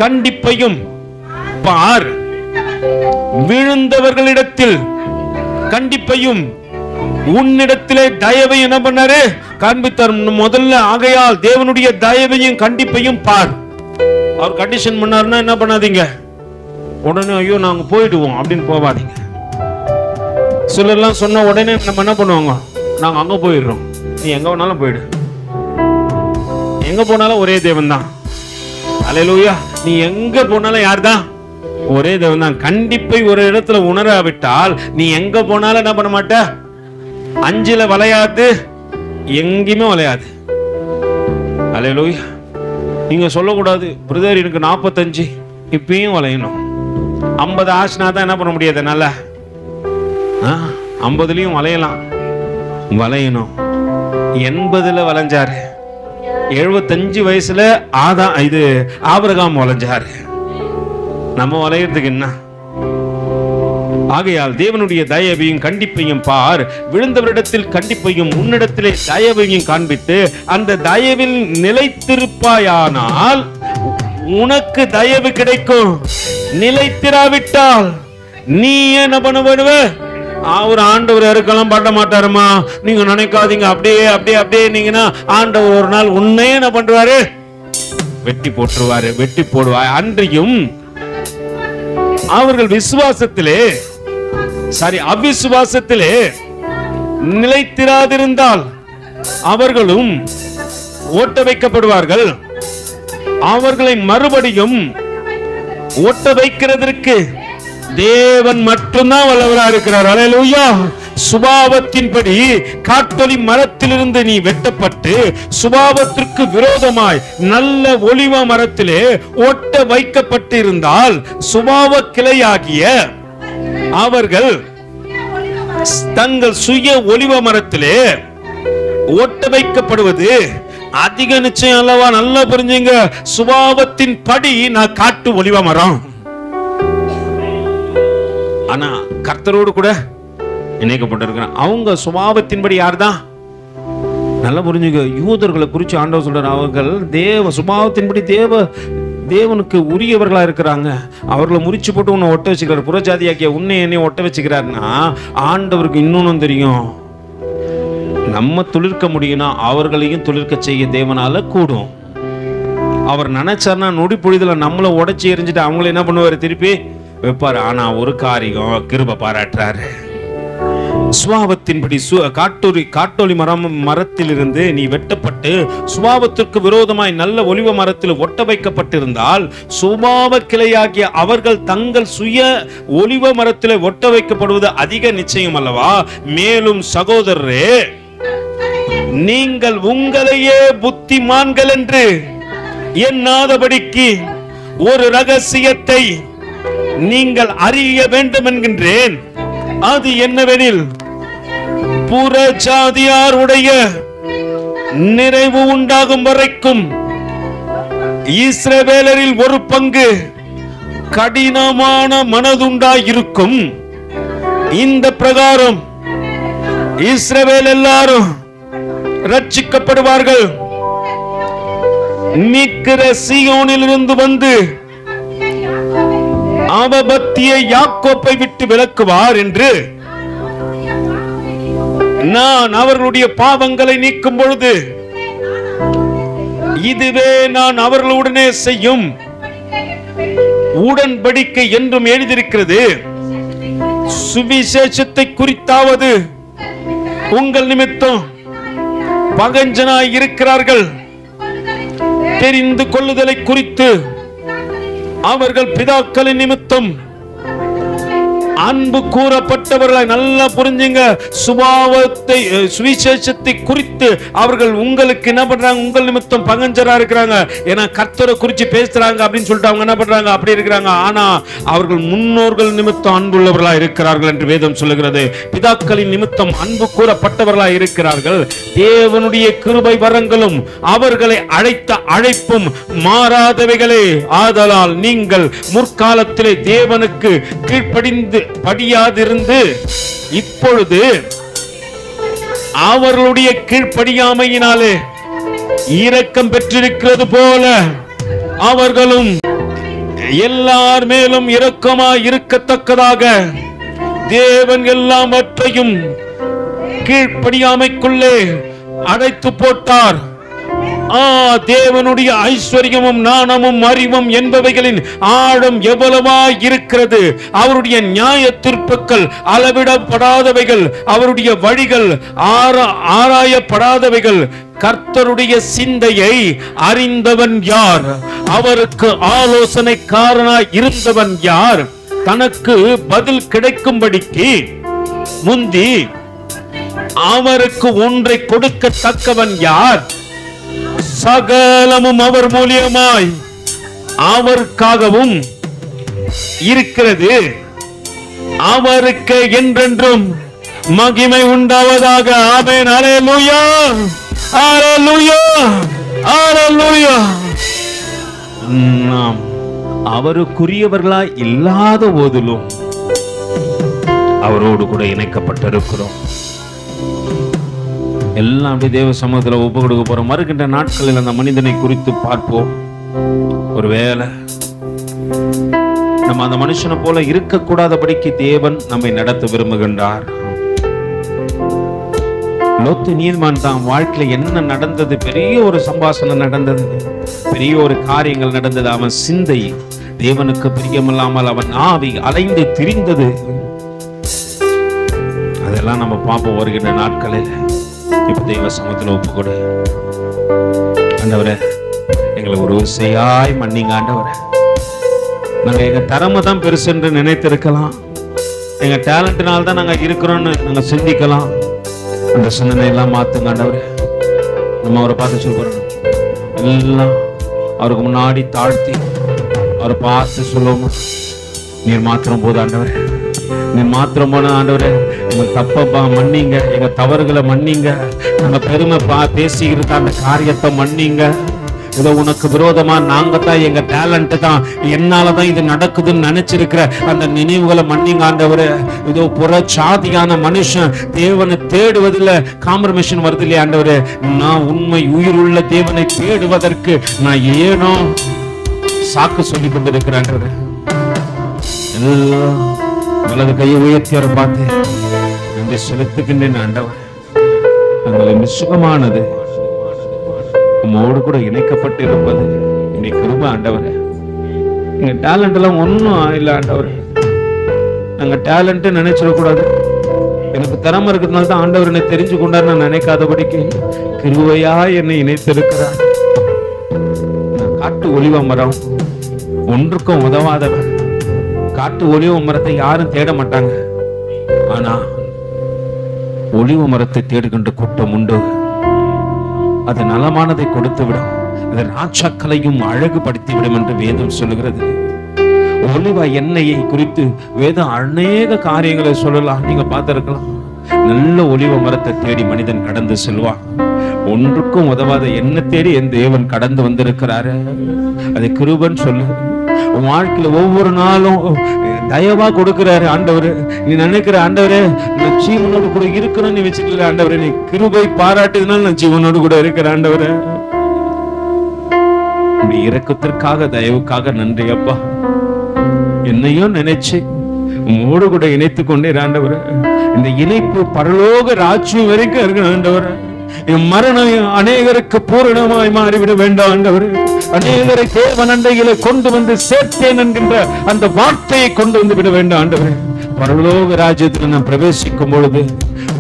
கண்டிப்பையும் பார். விழுந்தவர்களிடத்தில் கண்டிப்பையும் உன்னிடத்திலே தயவை என்ன பண்ணாரு? காண்பித்தார் முதல்ல. ஆகையால் தேவனுடைய தயவையும் கண்டிப்பையும் பார். அவர் கண்டிஷன் பண்ணாருன்னா என்ன பண்ணாதீங்க, உடனே ஐயோ நாங்க போயிடுவோம் அப்படின்னு போவாதீங்க. சிலர்லாம் சொன்ன உடனே நம்ம என்ன பண்ணுவாங்க, நாங்க அங்க போயிடுறோம். நீ எங்க போனாலும் போயிடு, எங்க போனாலும் ஒரே தேவன் தான். அல்லேலூயா. நீ எங்க போனாலும் யார் தான்? ஒரே தேவன் தான். கண்டிப்பை ஒரு இடத்துல உணராவிட்டால் நீ எங்க போனாலும் என்ன பண்ண மாட்ட? அஞ்சில வளையாது, எங்கேயுமே வளையாது. அல்லேலூயா. நீங்க சொல்லக்கூடாது, பிரதர் எனக்கு 45 இப்பயும் வளையணும். 50 ஆச்சுனா தான் என்ன பண்ண முடியாது, நல்லா 50லயும் வளையலாம், வளையணும். 80ல வளைஞ்சாரு, 75 வயசுல ஆபிரகாம் வளைஞ்சாரு. நம்ம வளையறதுக்கு என்ன? ஆகையால் தேவனுடைய தயவையும் கண்டிப்பையும் பார். விழுந்தவரிடத்தில் கண்டிப்பையும் உன்னிடத்திலே தயவையும் காண்பித்து அந்த தயவில் நிலைத்திருப்பாயானால் உனக்கு தயவு கிடைக்கும். நிலைத்திராவிட்டால் நீ என்ன பண்ணுவ? அவர் ஆண்டவர் யாருக்கெல்லாம் பாட்ட மாட்டாருமா, நீங்க நினைக்காதீங்க. அப்படியே அப்படியே அப்படியே நீங்கன்னா ஆண்டவர் ஒரு நாள் உன்னை என்ன பண்றாரு? வெட்டி போட்டுருவாரு, வெட்டி போடுவார். அன்றையும் அவர்கள் அவிசுவாசத்திலே நிலைத்திராதிருந்தால் அவர்களும் ஓட்ட வைக்கப்படுவார்கள். அவர்களை மறுபடியும் ஓட்ட வைக்கிறதற்கு தேவன் மட்டும்தான் வல்லவரா இருக்கிறார். அல்லேலூயா. சுபாவத்தின்படி காட்டொலி மரத்திலிருந்து நீ வெட்டப்பட்டு சுபாவத்திற்கு விரோதமாய் நல்ல ஒலிவ மரத்திலே ஒட்ட வைக்கப்பட்டு இருந்தால் சுபாவ கிளையாகிய அவர்கள் தங்கள் சுய ஒலிவ மரத்திலே ஒட்ட வைக்கப்படுவது அதிக நிச்சயம் அல்லவா? நல்லா புரிஞ்சுங்க. சுபாவத்தின் படி நான் காட்டு ஒலிவ மரம், ஆனா கர்த்தரோடு கூட இணைக்கப்பட்டிருக்கிறான். அவங்க சுபாவத்தின்படி யார்தான்? நல்லா புரிஞ்சுங்க. யூதர்களை குறித்து ஆண்டவர் சொல்றார், அவர்கள் சுபாவத்தின்படி தேவனுக்கு உரியவர்களா இருக்கிறாங்க. அவர்களை முறிச்சு போட்டு உன்னை ஒட்ட வச்சுக்கிறார். புறஜாதியாக்கிய உன்னை என்னை ஒட்ட வச்சுக்கிறாருன்னா ஆண்டவருக்கு இன்னொன்னு தெரியும். நம்ம துளிர்க்க முடியும்னா அவர்களையும் துளிர்க்க செய்ய தேவனால கூடும். அவர் நினைச்சார்னா நொடி பொழுதுல நம்மளை உடைச்சி எரிஞ்சுட்டு அவங்கள என்ன பண்ணுவாரு? திருப்பி வைப்பாரு. ஆனா ஒரு காரியம் கிருபை பாராட்டுறாரு. சுபாவத்தின்படி காட்டொலி மரத்திலிருந்து நீ வெட்டப்பட்டு சுபாவத்திற்கு விரோதமாய் நல்ல ஒலிவ மரத்தில் ஒட்ட வைக்கப்பட்டிருந்தால் சுபாவ கிளையாகிய அவர்கள் தங்கள் சுய ஒலிவ மரத்தில் ஒட்ட வைக்கப்படுவது அதிக நிச்சயம் அல்லவா? மேலும் சகோதரரே, நீங்கள் உங்களையே புத்திமான்கள் என்று எண்ணாதபடிக்கு ஒரு ரகசியத்தை நீங்கள் அறிய வேண்டும் என்கின்றேன். அது என்னவெனில், புறஜாதியாருடைய நிறைவு உண்டாகும் வரைக்கும் இஸ்ரவேலரில் ஒரு பங்கு கடினமான மனதுண்டாயிருக்கும். இந்த பிரகாரம் இஸ்ரவேல் எல்லாரும் ரட்சிக்கப்படுவார்கள். மீட்கிற சீயோனில் இருந்து வந்து அவபக்தியை யாக்கோப்பை விட்டு விலக்குவார் என்று நான் அவர்களுடைய பாவங்களை நீக்கும் பொழுது இதுவே நான் அவர்களுடனே செய்யும் உடன்படிக்கை என்றும் எழுதியிருக்கிறது. சுவிசேஷத்தை குறித்தாவது உங்கள் நிமித்தம் பகஞ்சனாய் இருக்கிறார்கள். தெரிந்து கொள்ளுதலை குறித்து அவர்கள் பிதாக்களின் நிமித்தம் அன்பு கூறப்பட்ட எப்படிப்பட்டவர்களாய் நல்லா புரிஞ்சுங்க. சுபாவத்தை சுவிசேஷத்தை குறித்து அவர்கள் உங்களுக்கு என்ன பண்றாங்க? உங்கள் நிமித்தம் பங்கஞ்சரா இருக்கிறாங்க. ஏன்னா கர்த்தரை குறித்து பேசுறாங்க அப்படின்னு சொல்லிட்டு அவங்க என்ன பண்றாங்க? அப்படி இருக்கிறாங்க. ஆனா அவர்கள் முன்னோர்கள் நிமித்தம் அன்புள்ளவர்களாய் இருக்கிறார்கள் என்று வேதம் சொல்லுகிறது. பிதாக்களின் நிமித்தம் அன்பு கூறப்பட்டவர்களாய் இருக்கிறார்கள். தேவனுடைய கிருபை வரங்களும் அவர்களை அழைத்த அழைப்பும் மாறாதவைகளே. ஆதலால் நீங்கள் முற்காலத்திலே தேவனுக்கு கீழ்ப்படிந்து படியாதிருந்து இப்பொழுது அவர்களுடைய கீழ்ப்படியாமையினாலே இரக்கம் பெற்றிருக்கிறது போல அவர்களும் எல்லார் மேலும் இரக்கமாய் இருக்கத்தக்கதாக தேவன் எல்லாவற்றையும் கீழ்ப்படியாமைக்குள்ளே அடைத்து போட்டார். தேவனுடைய ஐஸ்வர்யமும் ஞானமும் அறிவும் என்பவைகளின் ஆழம் எவ்வளவாய் இருக்கிறது. அவருடைய நியாய தீர்ப்புகள் அளவிடப்படாதவைகள், அவருடைய வழிகள் ஆராயப்படாதவைகள். கர்த்தருடைய சிந்தையை அறிந்தவன் யார்? அவருக்கு ஆலோசனைக்காரனாய் இருந்தவன் யார்? தனக்கு பதில் கிடைக்கும்படிக்கு முந்தி அவருக்கு ஒன்றை கொடுக்கத்தக்கவன் யார்? சகலமும் அவர் மூலியமாய் அவருக்காகவும் இருக்கிறது. அவருக்கு என்றென்றும் மகிமை உண்டாவதாக. ஆமென். அல்லேலூயா, அல்லேலூயா, அல்லேலூயா. நாம் அவருக்குரியவர்களாய் இல்லாத போதிலும் அவரோடு கூட இணைக்கப்பட்டிருக்கிறோம். எல்லாம் அப்படி தேவ சமூகத்தில் ஒப்பு கொடுக்க போறோம். மறுக்கின்ற நாட்களில் அந்த மனிதனை குறித்து பார்ப்போம். ஒருவேளை நம்ம அந்த மனுஷனை போல இருக்கக்கூடாதபடிக்கு தேவன் நம்மை நடத்த விரும்புகின்றார். லோத்து நீதிமான் தான் வாழ்க்கையில என்ன நடந்தது? பெரிய ஒரு சம்பாஷணம் நடந்தது, பெரிய ஒரு காரியங்கள் நடந்தது. அவன் சிந்தை தேவனுக்கு பிரியமில்லாமல் அவன் ஆவி அலைந்து திரிந்தது. அதெல்லாம் நம்ம பார்ப்போம் வருகின்ற நாட்களில். இப்ப தெய்வ சமூகத்தில் ஒப்பு கொடு. ஆண்டவரே, எங்களை ஒரு விசையாய் மன்னிங்க. ஆண்டவரே, நாங்க எங்க திறமை தான் பெருசு என்று நினைத்திருக்கலாம். எங்க டேலண்ட்னால தான் நாங்க இருக்கிறோம்னு நாங்க சிந்திக்கலாம். அந்த சிந்தனை எல்லாம் மாத்துங்க ஆண்டவரே. நம்ம அவரை பார்த்து சொல்றோம், எல்லாம் அவருக்கு முன்னாடி தாழ்த்தி அவரை பார்த்து சொல்லுவோம். நீர் மாத்திரம் போது ஆண்டவரே, நீர் மாத்திரம் போன ஆண்டவரே. எங்க தப்ப மன்னிங்க, எங்க தவறுகளை மன்னிங்க. நாங்க பெருமை பேசிக்கிட்டு அந்த காரியத்தை மன்னிங்க. இதோ உனக்கு விரோதமா நாங்க தான், எங்க டேலண்ட் தான், என்னாலதான் இது நடக்குதுன்னு நினைச்சிருக்கிற அந்த நினைவுகளை மன்னிங்க ஆண்டவரே. இதோ புறச்சாதியான மனுஷன் தேவனை தேடுவதில் காம்ப்ரமைஷன் வருது இல்லையா ஆண்டவரே? நான் உண்மை உயிருள்ள தேவனை தேடுவதற்கு நான் ஏனோ சாக்கு சொல்லி கொண்டிருக்கிறேன் ஆண்டவரே. எல்லாம் வலது கையை உயர்த்தி அவரை பார்த்து நன்றி செலுத்துகின்றேன் ஆண்டவரே. தங்களை நிசுகமானது உம்மோடு கூட இணைக்கப்பட்டு இருப்பது இன்னைக்கு கிருபை ஆண்டவரே. எங்க டேலண்ட் எல்லாம் ஒன்றும் இல்லை ஆண்டவரே. நாங்க டேலண்ட் நினைச்சிடக்கூடாது. எனக்கு திறமை இருக்கிறதுனால தான் ஆண்டவர் என்னை தெரிஞ்சு கொண்டார் நான் நினைக்காதபடிக்கு கிருபையா என்னை இணைத்திருக்கிறார். காட்டு ஒலிவ மரம் ஒன்றுக்கும் உதவாதவன். காட்டு ஒலிவ மரத்தை யாரும் தேட மாட்டாங்க. ஆனா ஒலிவ மரத்தை தேடுகின்ற கூட்டம் உண்டு. அது நலமானதை கொடுத்து விடும், அது ராஜாக்களையும் அழகுபடுத்தி விடும் என்று வேதம் சொல்லுகிறது. ஒலிவ எண்ணெயை குறித்து வேதம் அநேக காரியங்களை சொல்லலாம். நீங்க பார்த்திருக்கலாம். நல்ல ஒலிவ மரத்தை தேடி மனிதன் கடந்து செல்வான். ஒன்றுக்கும் உதவாத எண்ணெய் தேடி என் தேவன் கடந்து வந்திருக்கிறாரு. அது கிருபைன்னு சொல்லு. உன் வாழ்க்கையில ஒவ்வொரு நாளும் தயவா கொடுக்கிறாரு ஆண்டவரு. நீ நினைக்கிற ஆண்டவரே நான் ஜீவனோடு கூட இருக்கணும்னு நீ வச்சுக்கல ஆண்டவரே. நீ கிருபை பாராட்டுதுனால நான் ஜீவனோடு கூட இருக்கிற ஆண்டவரே. இரக்கத்திற்காக தயவுக்காக நன்றி அப்பா. என்னையும் நினைச்சு உங்களோடு கூட இணைத்து கொண்டே ஆண்டவரே. இந்த இணைப்பு பரலோக ராஜ்யம் வரைக்கும் இருக்கு ஆண்டவரே. என் மரணம் அநேகருக்கு பூரணமாய் மாறிவிட வேண்டாம் ஆண்டவரே. அநேகரை தேவனண்டைகளை கொண்டு வந்து சேர்த்தேன் என்கின்ற அந்த வார்த்தையை கொண்டு வந்து விட வேண்டாம் ஆண்டவரே. பரலோக ராஜ்யத்தில் நான் பிரவேசிக்கும் பொழுது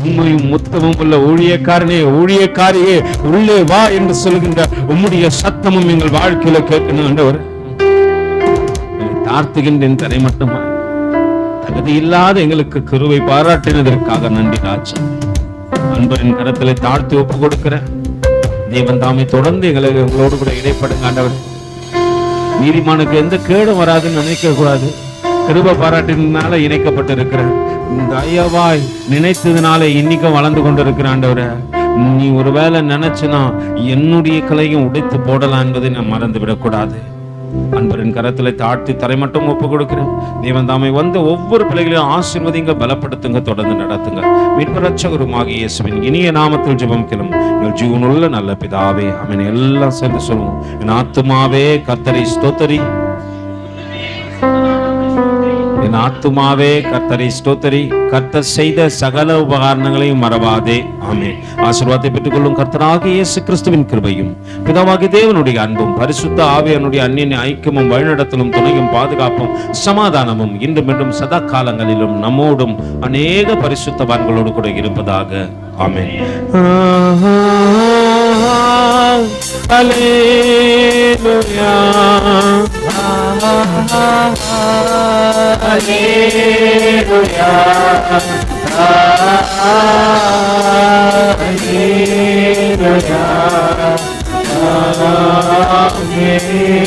உண்மையும் முத்தமும் உள்ள ஊழியக்காரனே ஊழியக்காரியே உள்ளே வா என்று சொல்கின்ற உம்முடைய சத்தமும் எங்கள் வாழ்க்கையில கேட்கணும் ஆண்டவரே. தாழ்த்துகின்றேன் தரை மட்டுமா. தகுதி இல்லாத எங்களுக்கு கிருபை பாராட்டினதற்காக நன்றி ராஜா. அன்பரின் கரத்திலே தாழ்த்தி ஒப்பு கொடுக்கிற தேவன் தாமே தொடர்ந்து எங்களோடு கூட இடைப்படுங்க ஆண்டவர். நீதிமானுக்கு எந்த கேடும் வராதுன்னு நினைக்க கூடாது. கிருபை பாராட்டினால இணைக்கப்பட்டிருக்கிற தயவாய் நினைத்ததுனால இன்னைக்கும் வளர்ந்து கொண்டிருக்கிற ஆண்டவரை, நீ ஒருவேளை நினைச்சுனா என்னுடைய கலையும் உடைத்து போடலாம் என்பதை நான் மறந்து விடக்கூடாது. அன்பரின் கரத்துல தாழ்த்தி தரை மட்டும் ஒப்பு கொடுக்கிறேன். தேவன் தாமே வந்து ஒவ்வொரு பிள்ளைகளையும் ஆசீர்வதிங்க, பலப்படுத்துங்க, தொடர்ந்து நடத்துங்க. மீட்பு ரட்சகருமாகிய இயேசுவின் இனிய நாமத்தில் ஜெபம் கேளும் எங்கள் ஜீவனுள்ள நல்ல பிதாவே, ஆமென். எல்லாம் சேர்ந்து சொல்லுவோம். என் ஆத்துமாவே கர்த்தரை ஸ்தோத்தரி, என் ஆத்துமாவே கர்த்தரை ஸ்தோத்தரி, கர்த்தர் செய்த சகல உபகாரணங்களையும் மறவாதே. ஆமென். ஆசீர்வாதத்தை பெற்றுக்கொள்ளும் கர்த்தராகிய இயேசு கிறிஸ்துவின் கிருபையும் பிதாவாகிய தேவனுடைய அன்பும் பரிசுத்த ஆவியானுடைய அந்நிய ஐக்கியமும் வழிநடத்தலும் துணையும் பாதுகாப்பும் சமாதானமும் இன்றும் என்றும் சதா காலங்களிலும் நம்மோடும் அநேக பரிசுத்தவான்களோடு கூட இருப்பதாக. ஆமென். Hallelujah. Hallelujah.